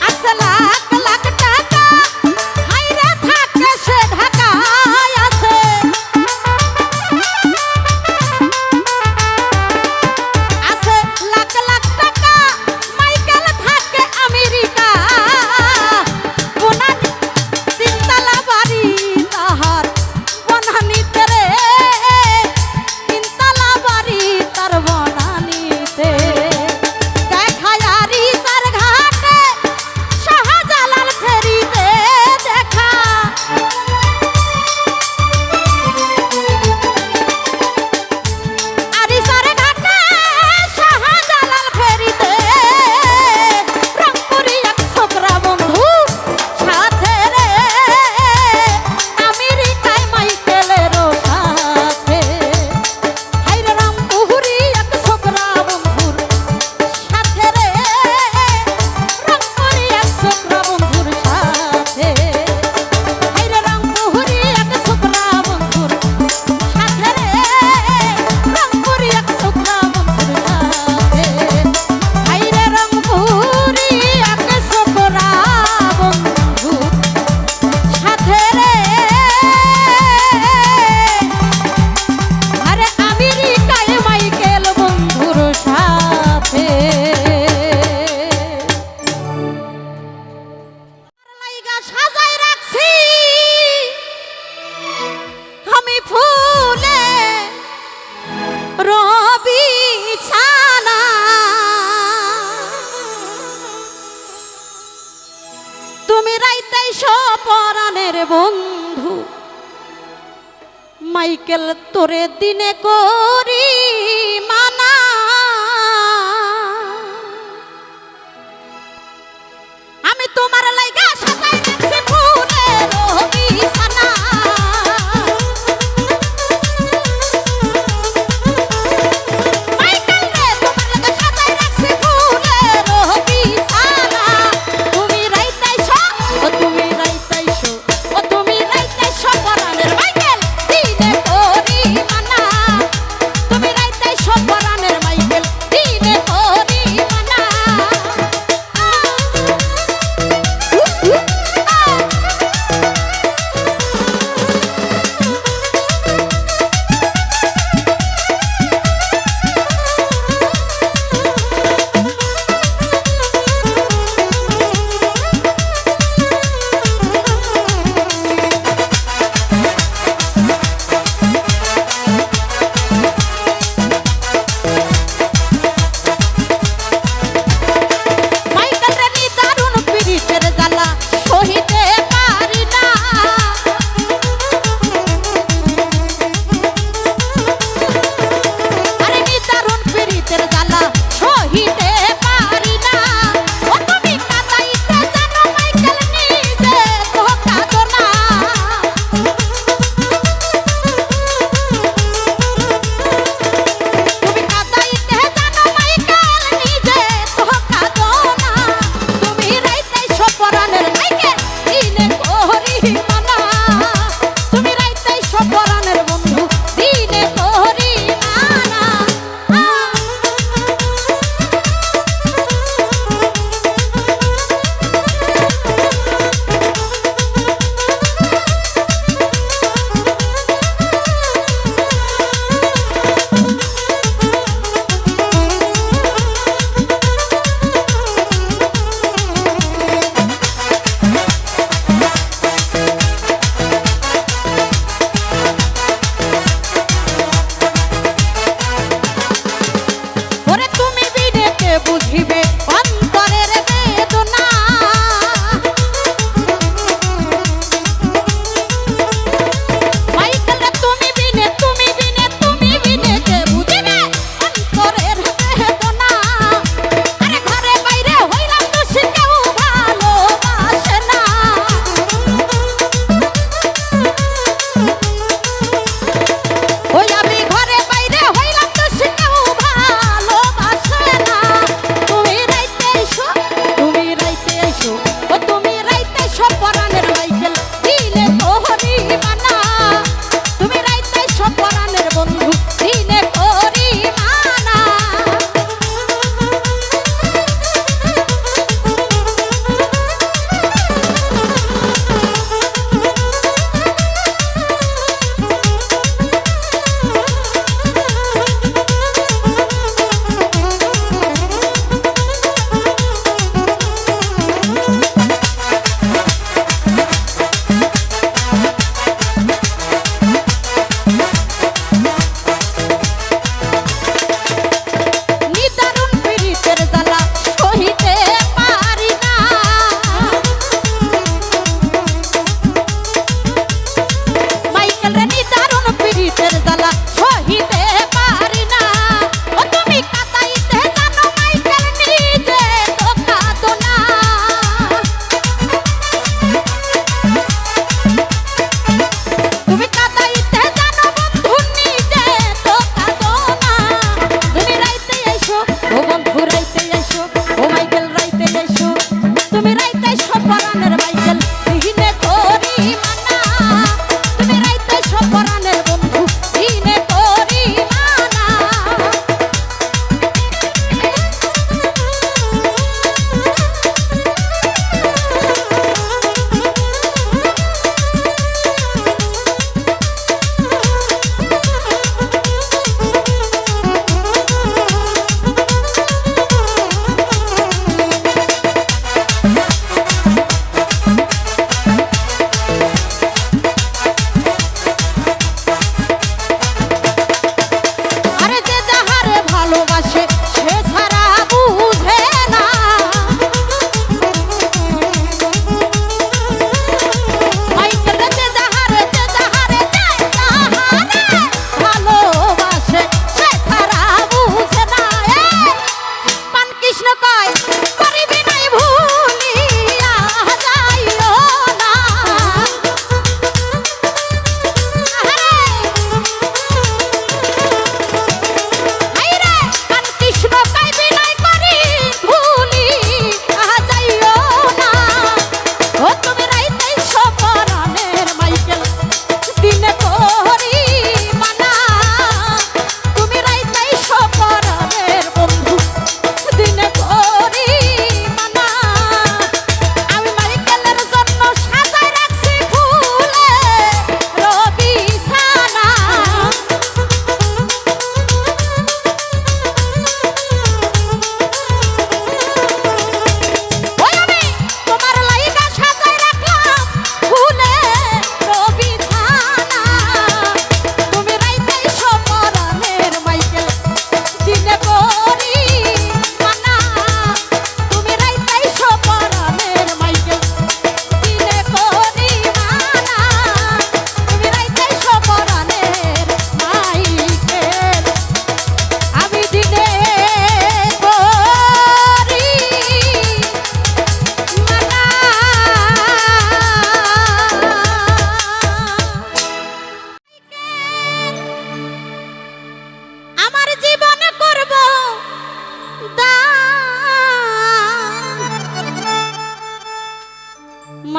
আছে লাখ লাখ টাকা হাইরে থাকে সে ঢাকায় আছে আছে লাখ লাখ টাকা মাইকেল থাকে আমেরিকা কোনার তিনতলা বাড়ি তাহার বনানীতে রে তিনতলা বাড়ি তার বনানীতে দেখায় আরিসার ঘাটে শাহজালাল ফেরিতে দেখা আরিসার ঘাটে শাহজালাল ফেরিতে রংপুরি এক ছোকরা বন্ধু সাথে রে আমেরিকায় মাইকেলেরও সাথে হাইরে রংপুরি এক ছোকরা বন্ধুর সাথে রে রংপুরি এক ছোকরা বন্ধুর সাথে হাইরে রংপুরি এক ছোকরা বন্ধুর সাথে রে রংপুরি এক ছোকরা বন্ধুর সাথে হাইরে রংপুরি এক ছোকরা বন্ধুর সাথে রে আরে আমেরিকায় মাইকেল বন্ধুর সাথে লাইগা সাজায় রাখছি আমি ফুলে রবি ছানা তুমি রাইতাই পরাণের বন্ধু মাইকেল তোরে দিনে করি মানা আমি তোমার লাইগা সাজাই রাখছি ফুলের বিছানা মাইকেল রে তোমার লাইগা সাজাই রাখছি ফুলের বিছানা তুমি রাইতাইছো ও তুমি রাইতাইছো ও তুমি রাইতাইছো পরাণের মাইকেল দিনে করি মানা তুমি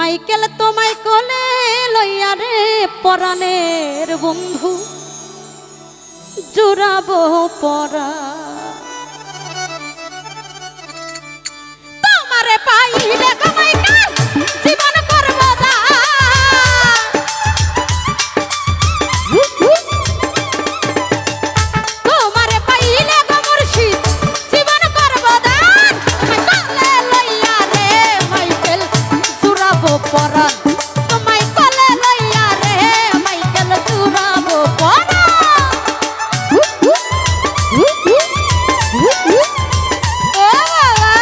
মাইকেল তোমায় কোলে লইয়া রে পরাণের বন্ধু জুড়াবো পরা তোমারে পাইলে গো মাইকেল জীবন করব তোমারে পাইলে গো মুর্শিদ জীবন করব দান কোলে লইয়া রে মাইকেল জুড়াবো পরা তোমায় কোলে লইয়া রে মাইকেল জুড়াবো পরা ও বাবা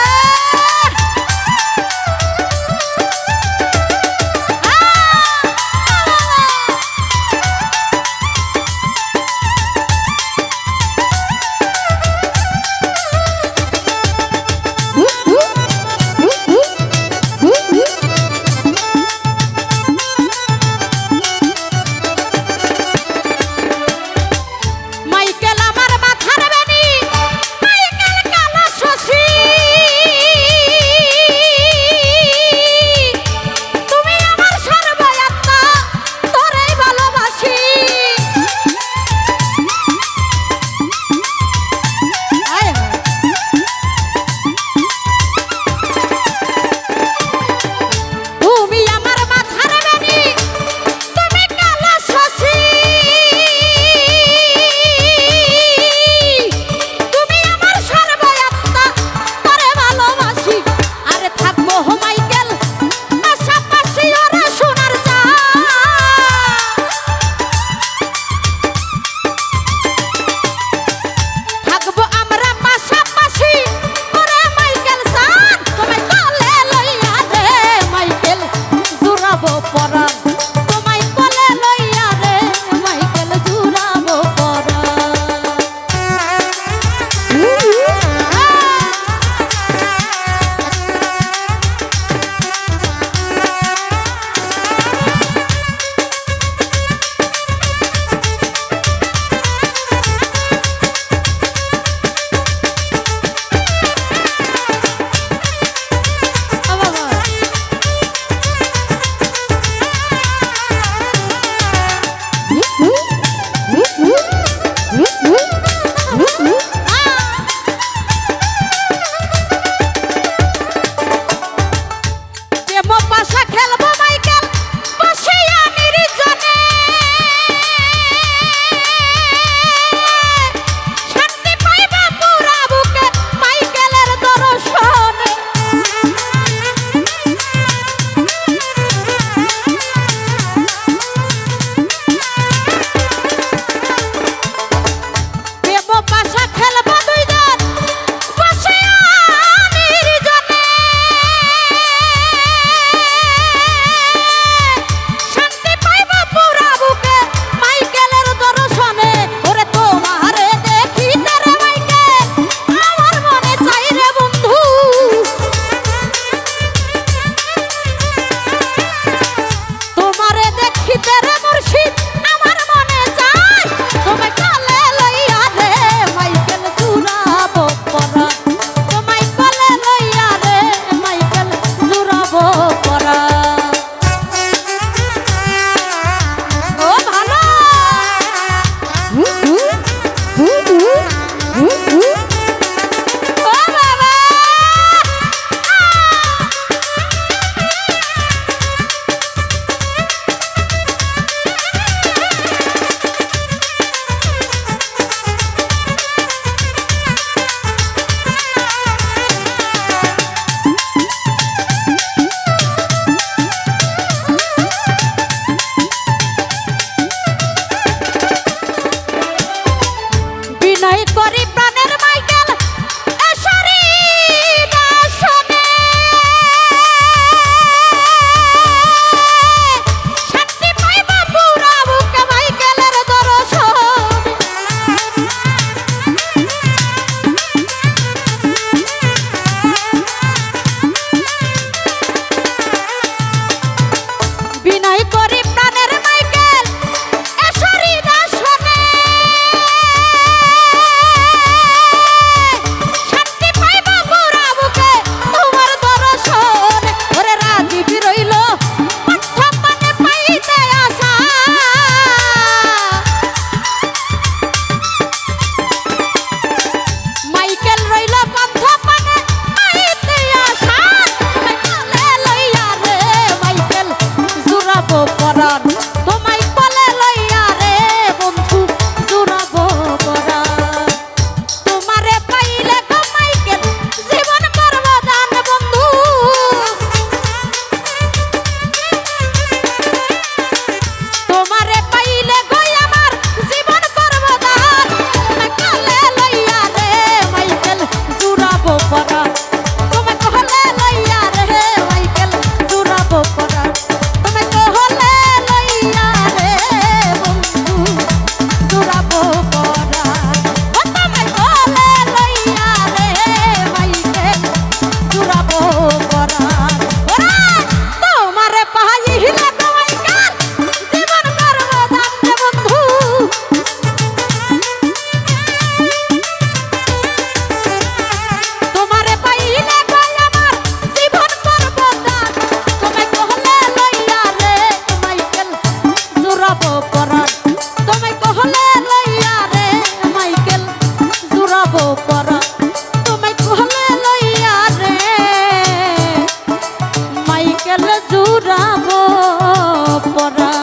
জুড়াবো পরা।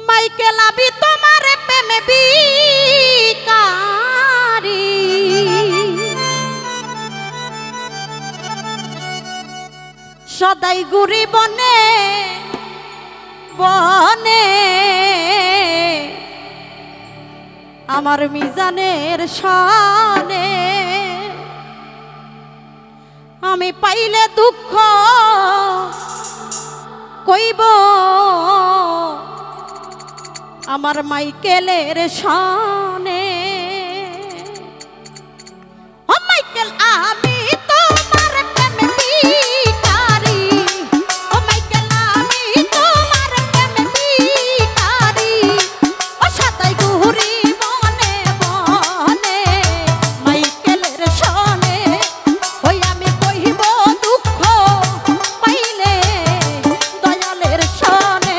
মাইকেল আবি তোমার প্রেমে বিকারি, সদাই গুরি বনে বনে আমার মিজানের শানে। আমি পাইলে দুঃখ কইব আমার মাইকেলের শানে। ও মাইকেল আমি তোমার প্রেমে বিকারি, ও মাইকেল আমি তোমার প্রেমে বিকারি, ও সাতাই ঘুরি বনে বনে মাইকেলের শানে। ওই আমি কইব দুঃখ পাইলে দয়ালের শানে।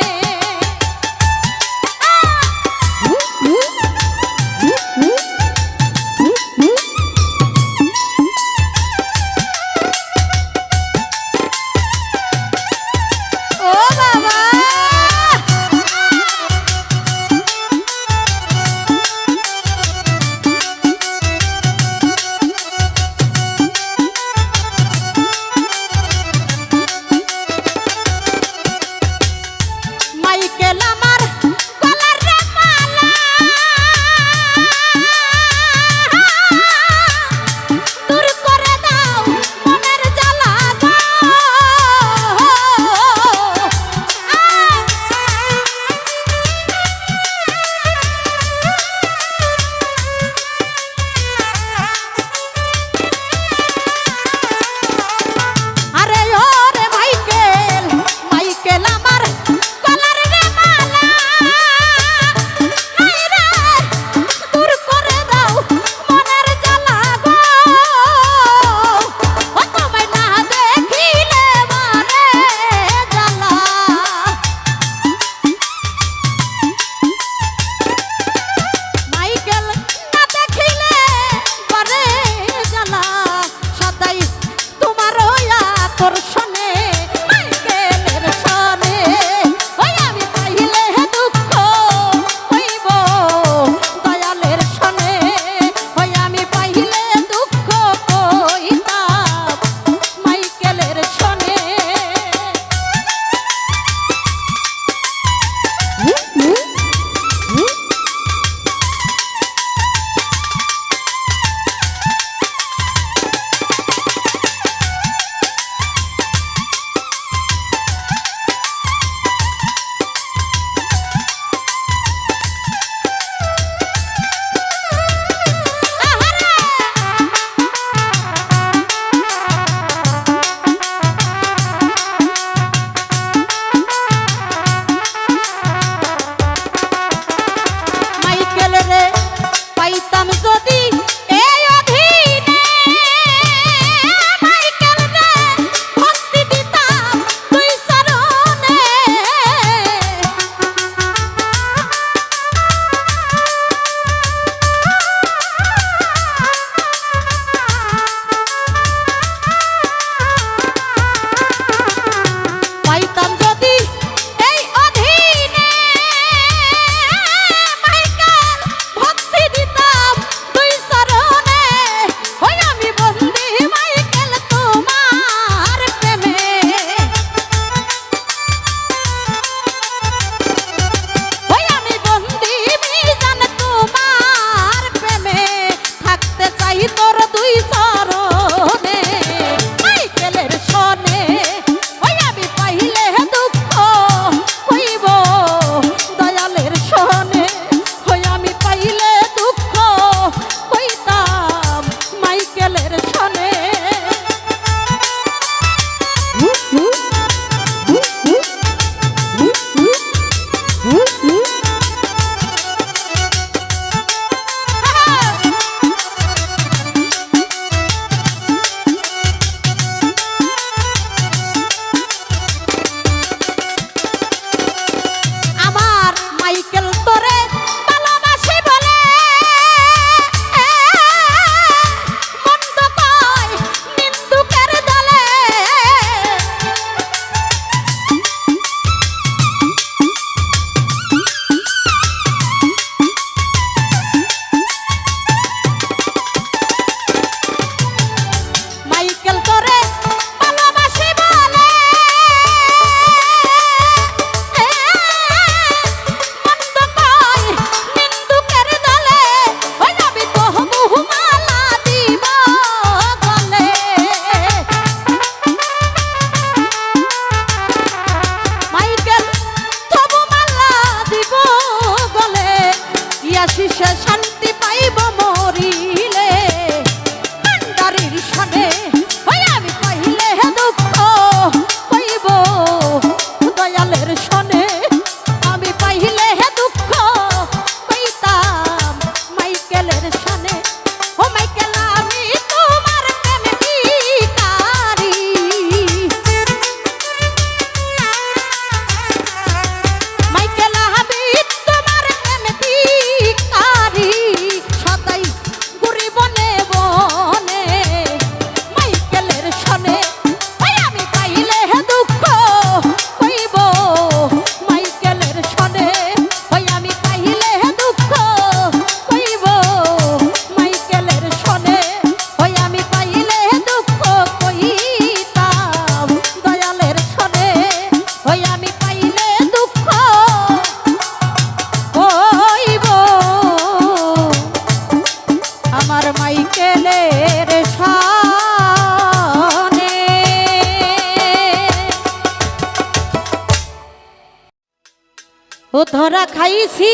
ও ধরা খাইছি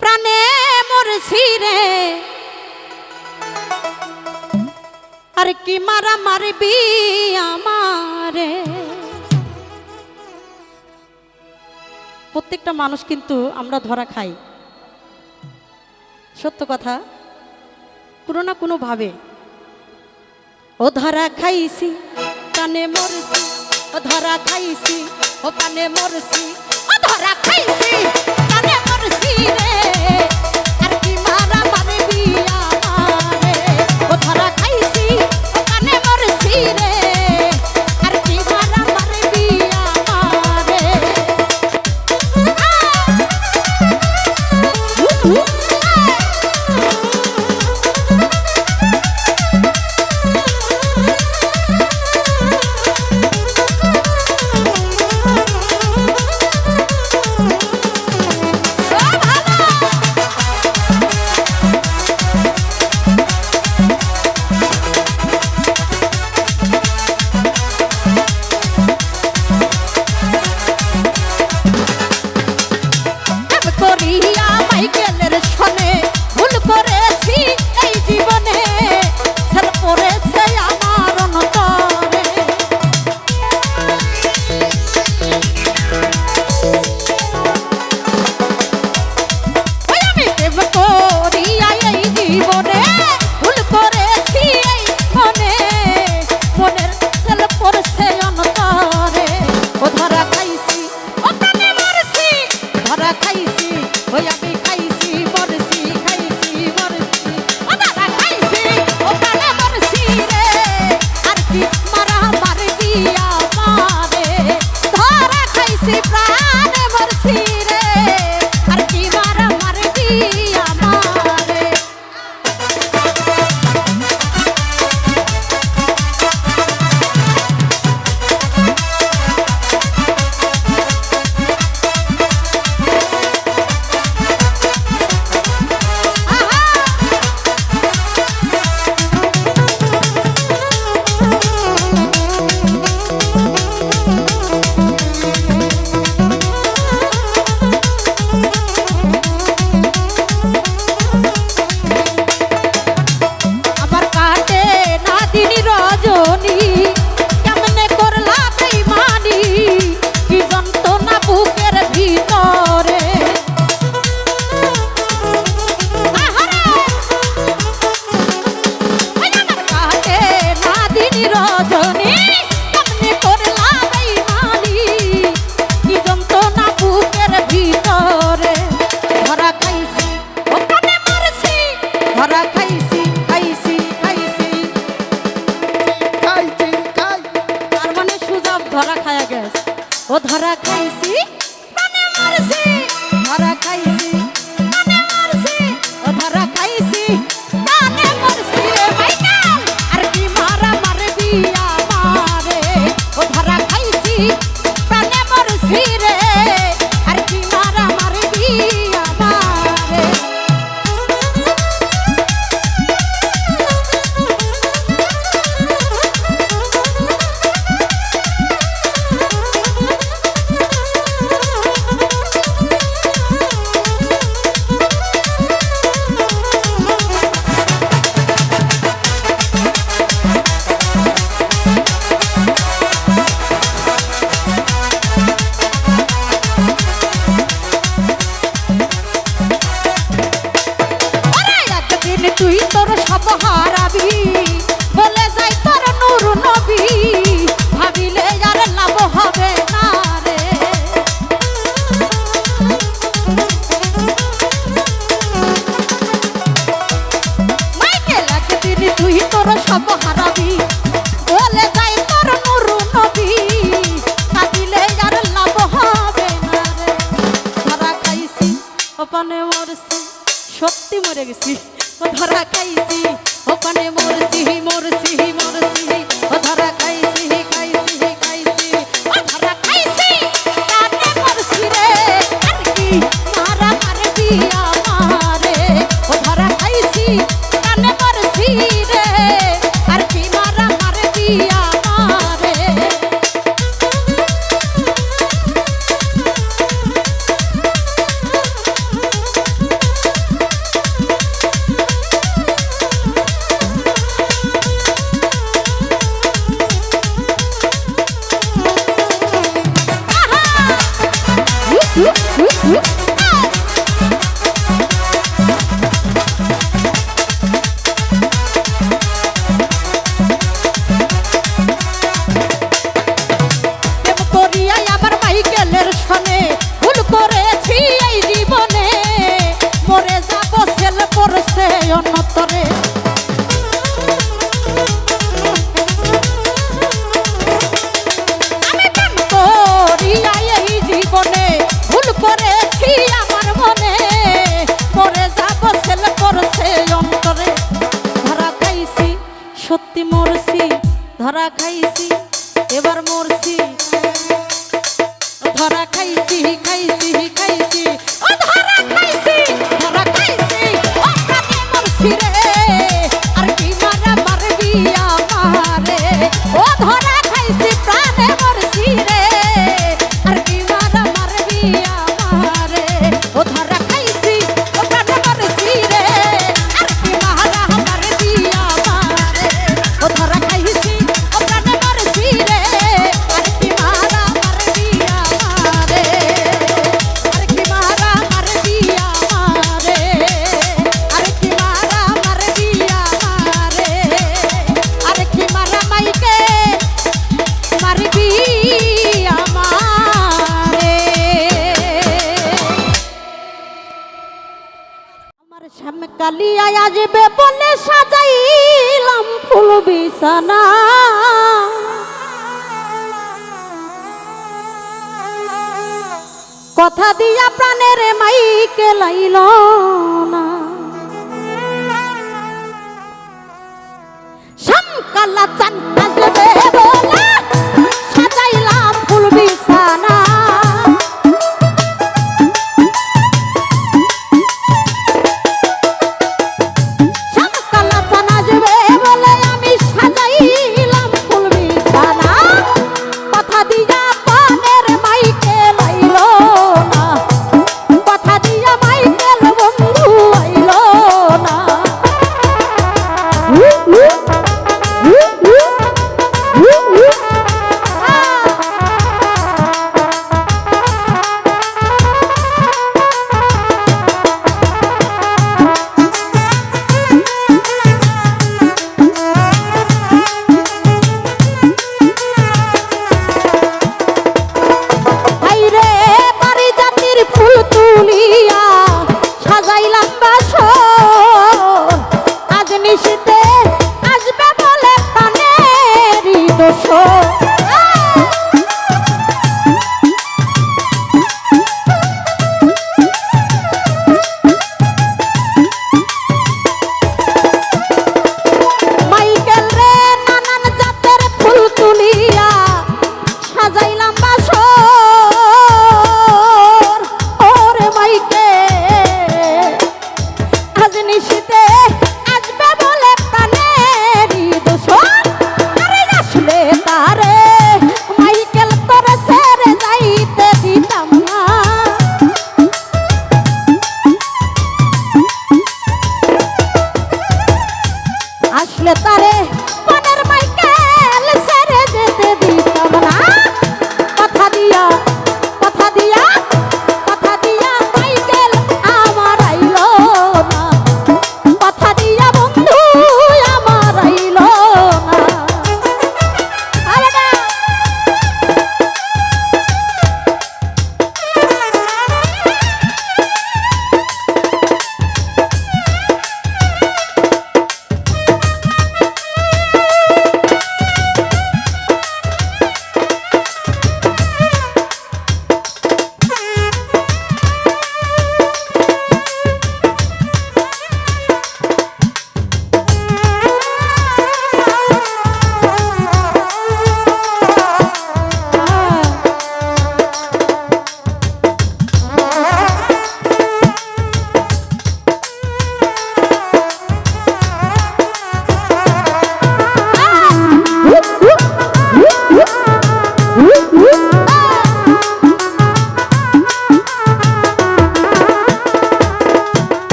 প্রাণে মরছি রে, আর কি মারা মারবি আমারে। প্রত্যেকটা মানুষ কিন্তু আমরা ধরা খাই, সত্য কথা, কোনো না কোনো ভাবে। ও ধরা খাইছি প্রাণে মরছি, ও ধরা খাইছি ও প্রাণে মরছি, ও ধরা খাইছি প্রাণে মরছি রে, আর কি মারা মারবি আমারে। ও ধরা খাইছি ও প্রাণে মরছি রে, আর কি মারা মারবি আমারে। করিয়া মাইকেলের সনে ভুল করেছি এই জীবনে, ছেল পড়েছে আমার অন্তরে। ওই আমি প্রেম করিয়া এই জীবনে ভুল করেছি এই মনে, মনের ছেল পড়েছে অন্তরে। ও ধরা খাইছি ও প্রাণে মরছি, ধরা খাইছি ওই আমি খাইছি মরছি, খাইছি মরছি, ও ধরা খাইছি ও প্রাণে মরছি রে, আর কি মারা মারবি আমারে। ধরা খাইছি প্রাণে মরছি রে, আর কি মারা মারবি আমারে। আমার কাটে না দিন রজনী, কেমনে করলা বেইমানি, কি যন্ত্রণা বুকের ভিতরে। আহারে! ওই আমার কাটে না দিন রজনী, কেমনে করলা বেইমানি, কি যন্ত্রণা বুকের ভিতরে। ধরা খাইছি ও প্রাণে মরছি, ধরা খাইছি খাইছি খাইছি, তার মানে সুজাব ধরা খায়া গেছে। ও ধরা খাইছি প্রাণে মরছি, ধরা খাইছি প্রাণে মরছি, ও ধরা খাইছি প্রাণে মরছি রে মাইকেল, আর কি মারা মারবি আমারে। ও ধরা খাইছি প্রাণে মরছি রে, আর কি মারা মারবি আমারে। ওরে একদিন তুই তোর সব হারাবি, বলে যাই তোর নূর নবী, ভাবিলে আর লাভ হবে না রে। মাইকেল একদিন তুই তোর সব হারাবি, বলে যাই তোর নূর নবী, ভাবিলে আর লাভ হবে না রে। ধরা খাইছি ও প্রাণে মরছি, সত্যি মরে গেছি। ও ধরা খাইছি ও প্রাণে মরছি মরছি মরছি, ও ধরা খাইছি খাইছি খাইছি, ও ধরা খাইছি প্রাণে মরছি রে, আর কি মারা মারবি আমারে। ও ধরা খাইছি প্রাণে মরছি রে, আর কি মারা মারবি আমারে। ধরা খাইছি এবার মরছি, ধরা খাইছি খাইছি খাইছি, ও ধরা খাইছি ধরা খাইছি, ও প্রাণে মরছি রে, আর কি মারা মারবি আমারে, ও ধরা খাইছি প্রাণে মরছি রে, আর কি মারা মারবি আমারে, ও ধরা খাইছি ও প্রাণে মরছি রে, আর কি মারা মারবি আমারে, ও ধরা খাইছি ও প্রাণে মরছি রে, আর কি মারা মারবি আমারে, আর কি মারা মারবি আমারে, আর কি মারা মারবি আমারে, আর কি মারা মাইকে মারবি আমারে। আমার সামনে কালিয়া আসবে বলে সাজাইলাম ফুল বিছানা, কথা দিয়া প্রাণের মাইকে লাইল না, শামকালা চান আসবে বলে সাজাইলাম ফুল বিছানা, শামকালা চান আসবে বলে আমি সাজাইলাম ফুল বিছানা, কথা দিয়া প্রাণের মাইকে লাইল না, কথা দিয়া মাইকেল বন্ধু আইল না, হাইরে বাড়ি জাতির ফুল তুলিয়া সাজাইলাম বাসর, আজ নিশিতে আসবে বলে প্রাণেরই দোসর, মাইকেল রে নানান জাতের ফুল তুলিয়া সাজাইলাম বাসর, ওরে মাইকে আজ নিশিতে আসবে বলে প্রাণেরই দোসর, আরে আসলে তারে মাইকেল তোরে ছেড়ে যাইতে দিতাম না, আসলে তারে মনের মাইকেল ছেড়ে যেতে দিতাম না, কথা দিয়া কথা দিয়া কথা দিয়া মাইকেল আমার আইল না, কথা দিয়া বন্ধু আমার আইল না, আরে না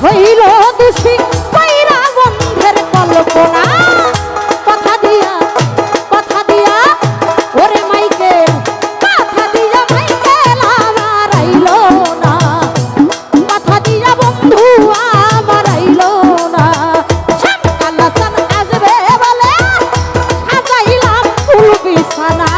হইল দোষী কইরা বন্ধের কল্পনা কথা দিয়া ওরে মাইকেল কথা দিয়া মাইকেল আমার আইলো না কথা দিয়া বন্ধু আমার আইলো না শ্যামকালা চান আসবে বলে সাজাইলাম ফুল বিছানা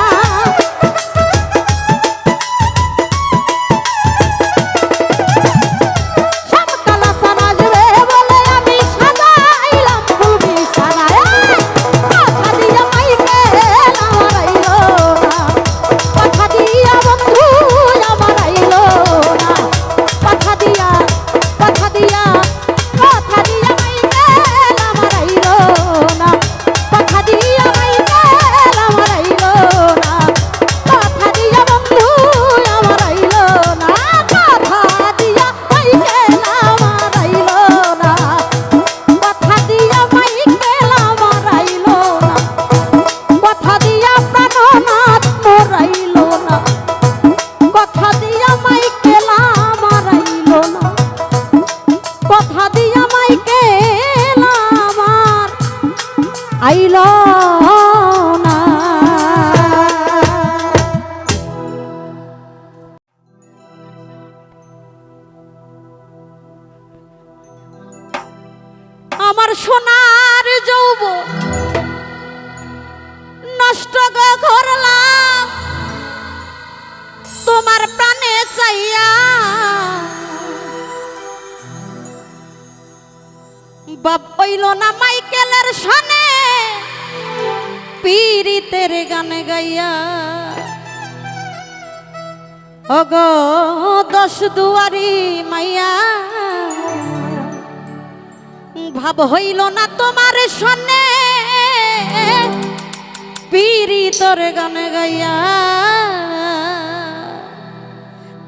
আইল না আমার সোনার যৌবন নষ্ট করলাম তোমার প্রাণে চাইয়া বাপ হইল না মাইকেলের সনে পীড়িতের গান গাইয়া ওগো দশ দুয়ারি মাইয়া ভাব হইল না তোমার সনে পীড়িতের গান গাইয়া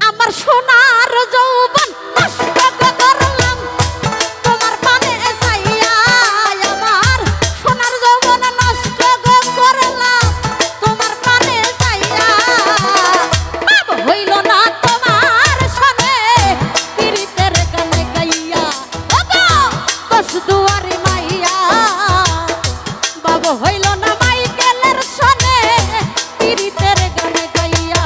আমার সোনার যৌবন নষ্ট করলাম তোমার পানে চাইয়া আমার সোনার যৌবন নষ্ট করলাম তোমার পানে চাইয়া বাপ হইল না তোমার সনে পীড়িতের গান গাইয়া ওগো দশ দুয়ারি মাইয়া বাপ হইল না মাইকেলের সনে পীড়িতের গান গাইয়া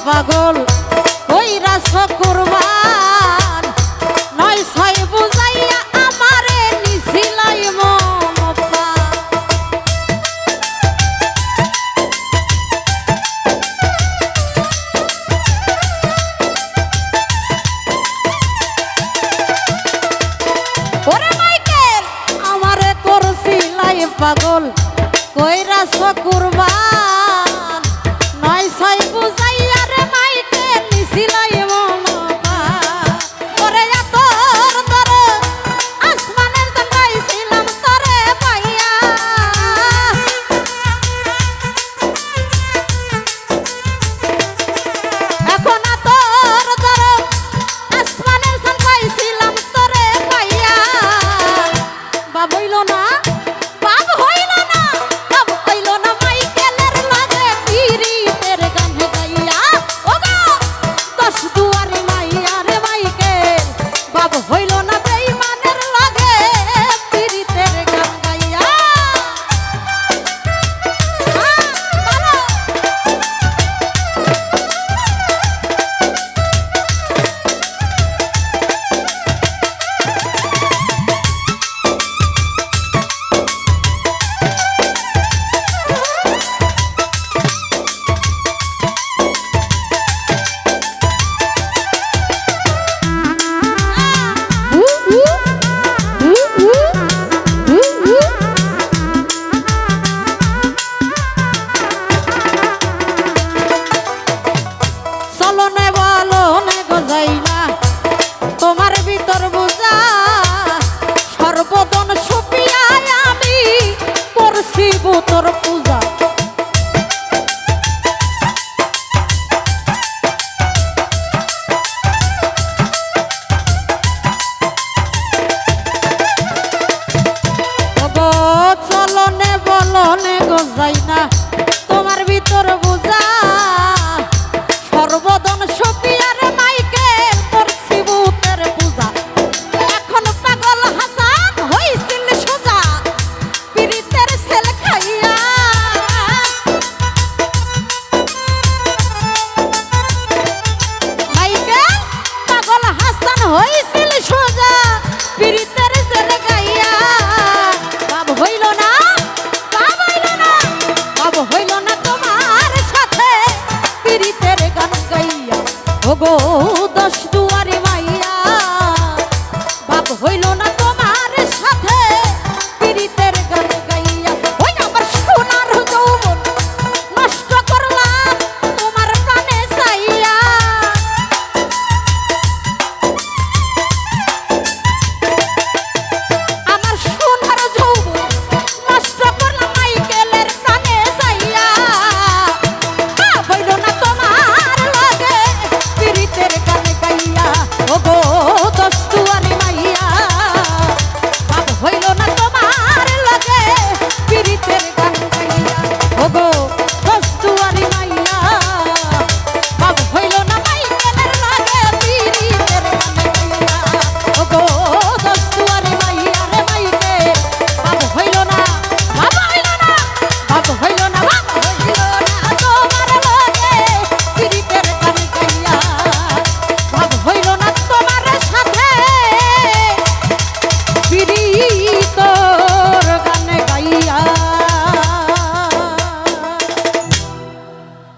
পাগল কইরা কুরবান নয় ছয় বুঝাইয়া আমারে নিছিলাই মমতা ওরে মাইকেল আমারে করছিলাই পাগল কইরা কুরবান নয় ছয় বুঝাইয়া রে মাইকেল নিছিলাই মমতা ওরে তোর তোর আসমানের জানাইছিলাম তোরে পাইয়া এখন তোর তোর আসমানের জানাইছিলাম তোরে পাইয়া বাব হইল না মাইকেল বুঝা। ওগো চলনে বলনে গো যাই না তোমার ভিতর বুঝা, সর্বদন সপিয়ার মাইকেল করছি ভূতের পূজা। এখন পাগল হাসান হইছিল সোজা পীড়িতের সেল খাইয়া, মাইকেল পাগল হাসান হইছিল সোজা পীড়িতের সেল খাইয়া। বাব হইল না, বাব হইল না, বাব হইল না তোমার সাথে পীড়িতের গান গাইয়া। ওগো 10